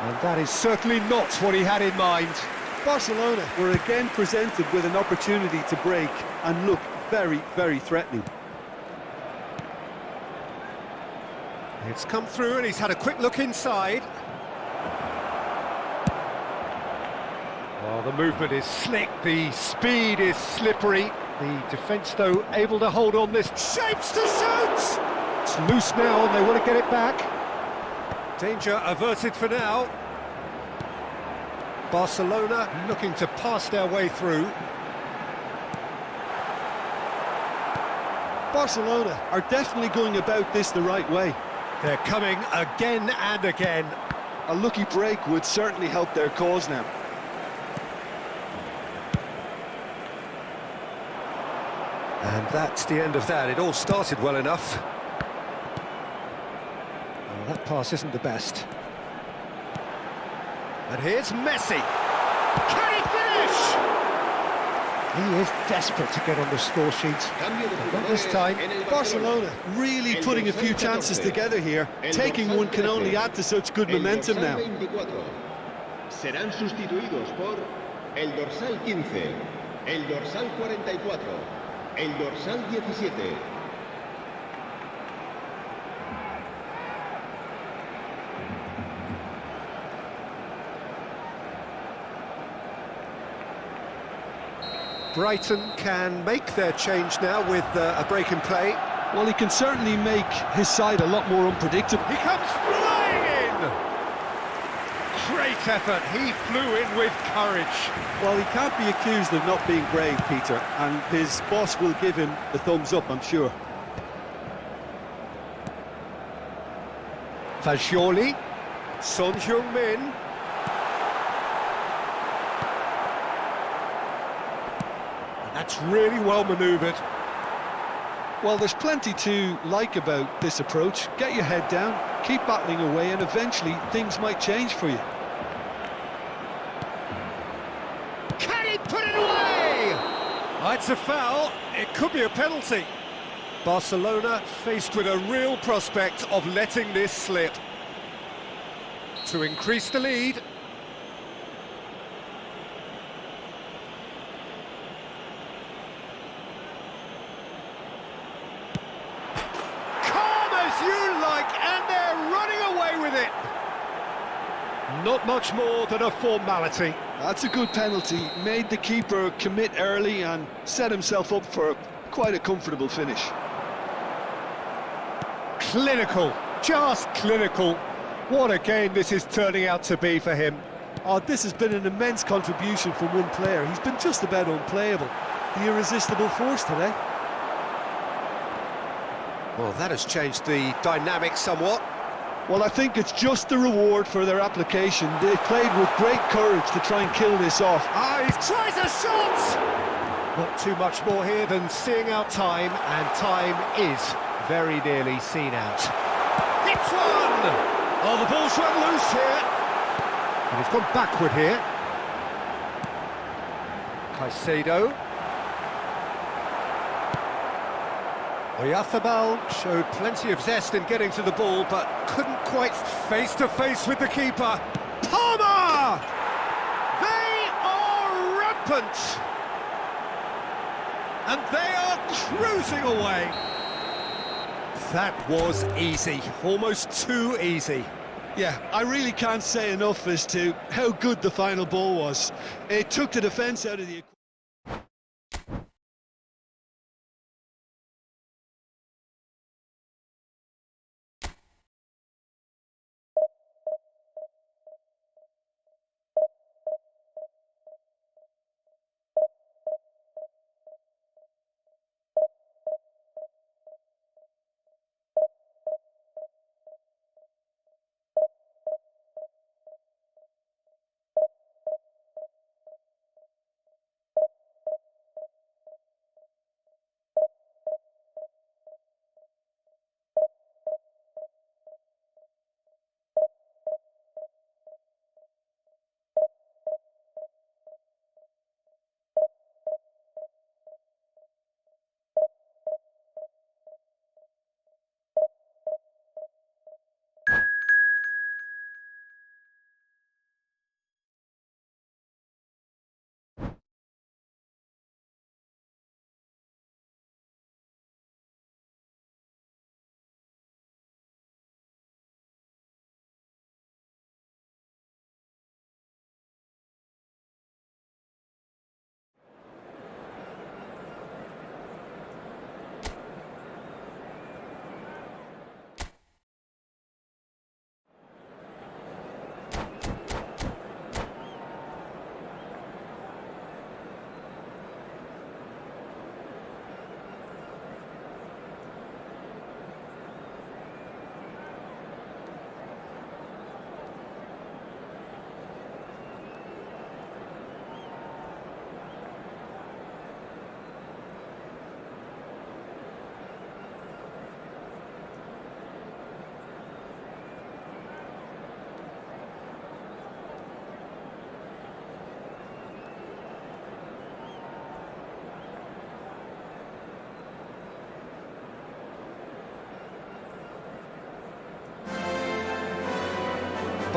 And that is certainly not what he had in mind. Barcelona were again presented with an opportunity to break and look very, very threatening. It's come through and he's had a quick look inside. Well, the movement is slick, the speed is slippery. The defence, though, able to hold on this. Shapes to shoot! It's loose now and they want to get it back. Danger averted for now. Barcelona looking to pass their way through. Barcelona are definitely going about this the right way. They're coming again and again. A lucky break would certainly help their cause now. And that's the end of that. It all started well enough. Well, that pass isn't the best. And here's Messi. Can he finish? He is desperate to get on the score sheet. Not this time. Barcelona really putting a few chances together here. Taking one can only add to such good momentum now. Serán sustituidos por el dorsal 15, el dorsal 44, el dorsal 17. Brighton can make their change now with a break in play. Well, he can certainly make his side a lot more unpredictable. He comes flying in! Great effort, he flew in with courage. Well, he can't be accused of not being brave, Peter, and his boss will give him the thumbs up, I'm sure. Fagioli, Son Heung-min. That's really well manoeuvred. Well, there's plenty to like about this approach. Get your head down, keep battling away, and eventually things might change for you. Can he put it away? Oh, it's a foul. It could be a penalty. Barcelona faced with a real prospect of letting this slip. To increase the lead. And they're running away with it. Not much more than a formality. That's a good penalty. Made the keeper commit early and set himself up for quite a comfortable finish. Clinical, just clinical. What a game this is turning out to be for him. Oh, this has been an immense contribution from one player. He's been just about unplayable. The irresistible force today. Well, that has changed the dynamic somewhat. Well, I think it's just the reward for their application. They played with great courage to try and kill this off. Ah, he tries a shot! Not too much more here than seeing out time, and time is very nearly seen out. Hits one! Oh, the ball's run loose here. And he's gone backward here. Caicedo. Oyarzabal showed plenty of zest in getting to the ball, but couldn't quite face-to-face with the keeper. Palmer! They are rampant! And they are cruising away. That was easy, almost too easy. Yeah, I really can't say enough as to how good the final ball was. It took the defence out of the equation.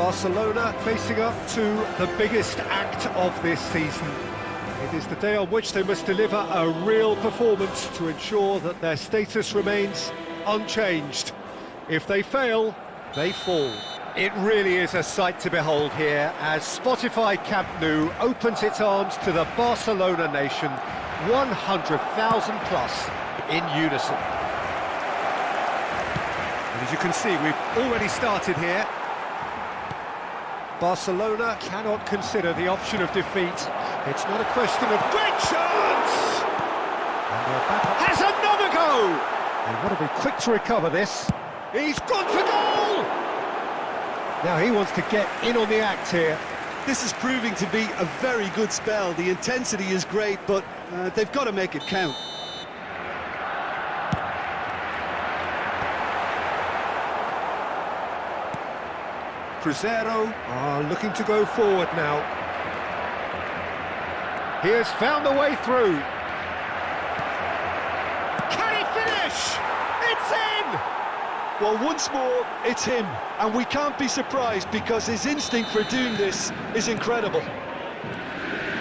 Barcelona facing up to the biggest act of this season. It is the day on which they must deliver a real performance to ensure that their status remains unchanged. If they fail, they fall. It really is a sight to behold here as Spotify Camp Nou opens its arms to the Barcelona nation, 100,000 plus in unison. And as you can see, we've already started here. Barcelona cannot consider the option of defeat. It's not a question of great chance! And they're back up. Has another go! They want to be quick to recover this. He's gone for goal! Now he wants to get in on the act here. This is proving to be a very good spell. The intensity is great, but they've got to make it count. Cruzeiro are looking to go forward now. He has found the way through. Can he finish? It's in! Well, once more, it's him, and we can't be surprised because his instinct for doing this is incredible.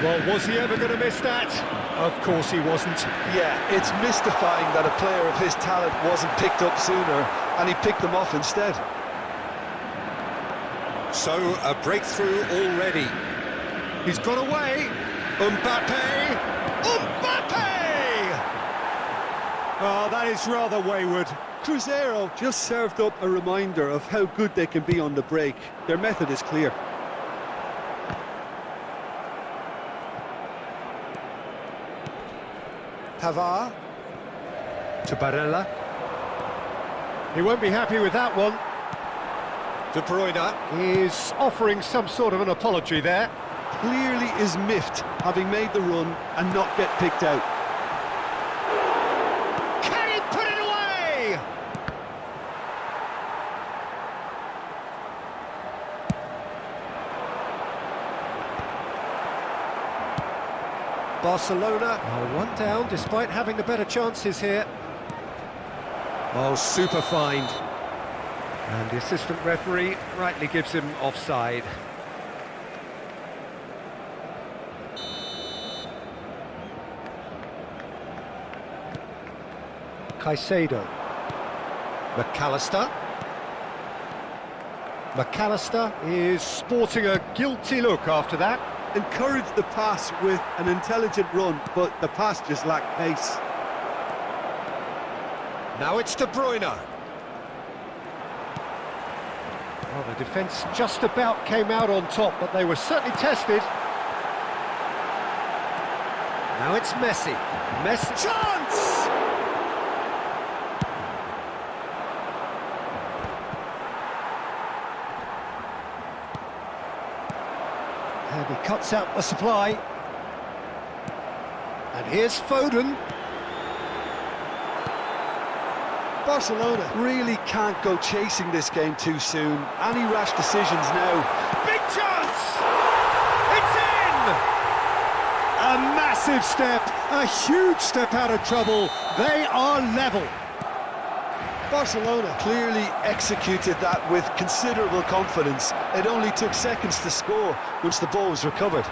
Well, was he ever going to miss that? Of course he wasn't. Yeah, it's mystifying that a player of his talent wasn't picked up sooner, and he picked them off instead. So, a breakthrough already. He's got away. Mbappe! Mbappe! Oh, that is rather wayward. Cruzeiro just served up a reminder of how good they can be on the break. Their method is clear. Pavard. To Barella. He won't be happy with that one. De Bruyne is offering some sort of an apology there. Clearly is miffed, having made the run and not get picked out. Can he put it away? Barcelona are one down despite having the better chances here. Oh, super find. And the assistant referee rightly gives him offside. Caicedo. McAllister. McAllister is sporting a guilty look after that. Encouraged the pass with an intelligent run, but the pass just lacked pace. Now it's De Bruyne. Well, the defence just about came out on top, but they were certainly tested. Now it's Messi. Messi. Chance! And he cuts out the supply. And here's Foden. Barcelona really can't go chasing this game too soon. Any rash decisions now. Big chance! It's in! A massive step, a huge step out of trouble. They are level. Barcelona clearly executed that with considerable confidence. It only took seconds to score once the ball was recovered.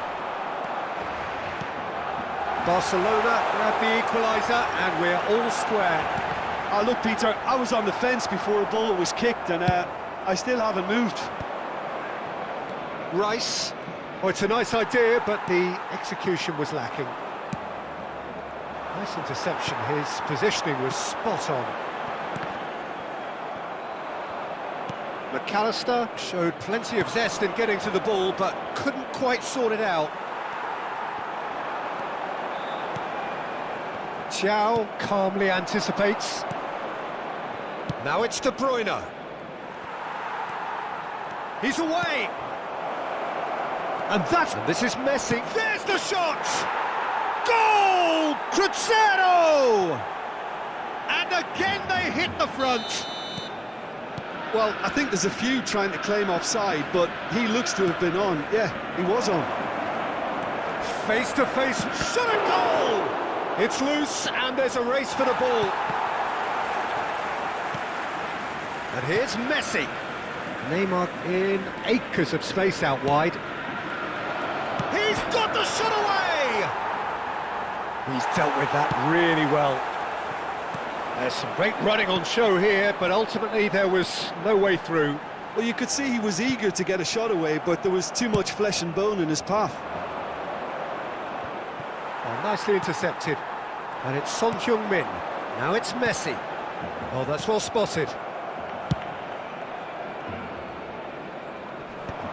Barcelona grab the equaliser and we're all square. Oh, look, Peter, I was on the fence before a ball was kicked and I still haven't moved. Rice. Oh, it's a nice idea, but the execution was lacking. Nice interception. His positioning was spot on. McAllister showed plenty of zest in getting to the ball, but couldn't quite sort it out. Thiago calmly anticipates. Now it's De Bruyne. He's away. And this is Messi. There's the shot! Goal! Cruzeiro! And again they hit the front. Well, I think there's a few trying to claim offside, but he looks to have been on. Yeah, he was on. Face-to-face shot and goal! It's loose and there's a race for the ball. And here's Messi. Neymar in acres of space out wide. He's got the shot away! He's dealt with that really well. There's some great running on show here, but ultimately there was no way through. Well, you could see he was eager to get a shot away, but there was too much flesh and bone in his path. Oh, nicely intercepted. And it's Son Heung-min. Now it's Messi. Oh, that's well spotted.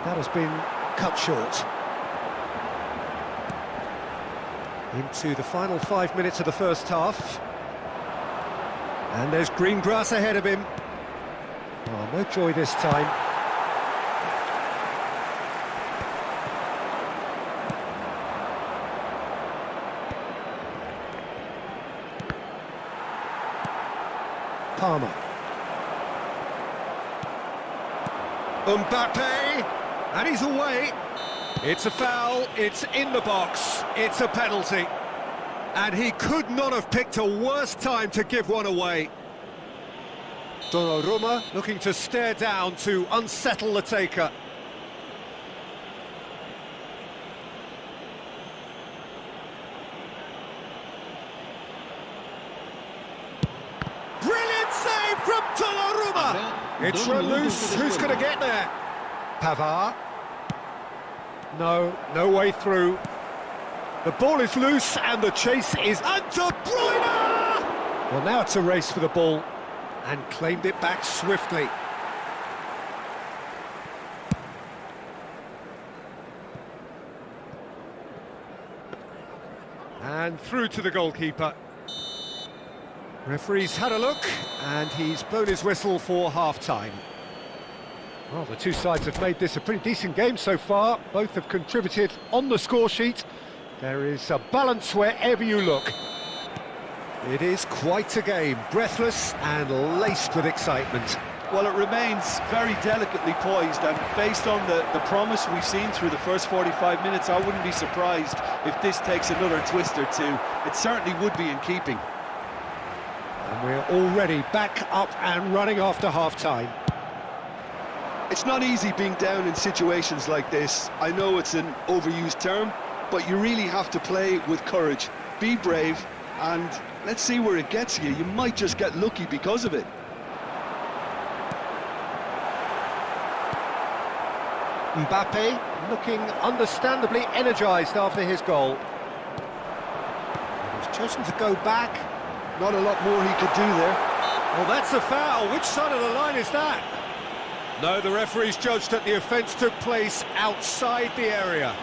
That has been cut short. Into the final 5 minutes of the first half. And there's green grass ahead of him. Oh, no joy this time. Palmer. Mbappe, and he's away. It's a foul, it's in the box, it's a penalty. And he could not have picked a worse time to give one away. Donnarumma looking to stare down to unsettle the taker. Brilliant save from Donnarumma! It's run loose, who's going to get there? Pavard. No way through. The ball is loose and the chase is... And De Bruyne! Well, now it's a race for the ball and claimed it back swiftly. And through to the goalkeeper. Referee's had a look and he's blown his whistle for half-time. Well, the two sides have made this a pretty decent game so far. Both have contributed on the score sheet. There is a balance wherever you look. It is quite a game, breathless and laced with excitement. Well, it remains very delicately poised, and based on the promise we've seen through the first 45 minutes, I wouldn't be surprised if this takes another twist or two. It certainly would be in keeping. And we're already back up and running after half-time. It's not easy being down in situations like this. I know it's an overused term, but you really have to play with courage. Be brave, and let's see where it gets you. You might just get lucky because of it. Mbappe looking understandably energised after his goal. He's chosen to go back. Not a lot more he could do there. Well, that's a foul. Which side of the line is that? No, the referee's judged that the offence took place outside the area.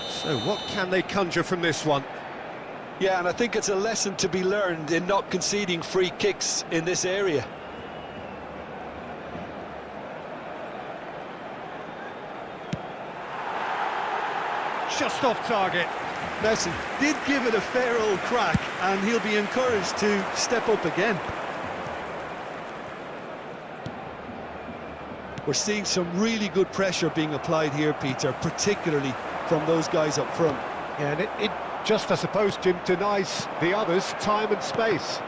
So what can they conjure from this one? Yeah, and I think it's a lesson to be learned in not conceding free kicks in this area. Just off target. Messi did give it a fair old crack, and he'll be encouraged to step up again. We're seeing some really good pressure being applied here, Peter, particularly from those guys up front. Yeah, and it just, I suppose, Jim, denies the others time and space.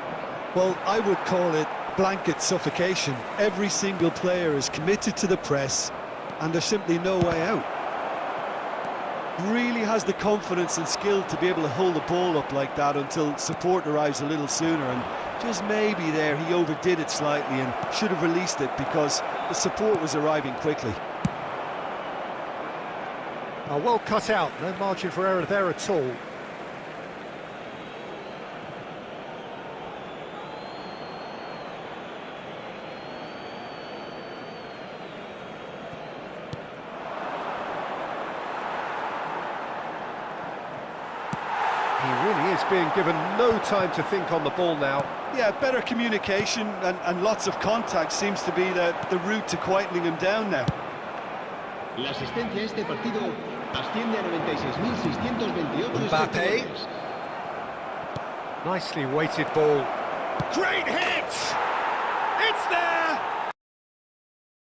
Well, I would call it blanket suffocation. Every single player is committed to the press, and there's simply no way out. Really has the confidence and skill to be able to hold the ball up like that until support arrives a little sooner, and just maybe there he overdid it slightly and should have released it because the support was arriving quickly. Well cut out, no margin for error there at all. He really is being given no time to think on the ball now. Yeah, better communication and lots of contact seems to be the route to quietening him down now. La asistencia a este partido asciende a 96.628 Mbappe. espectadores. Nicely weighted ball. Great hit!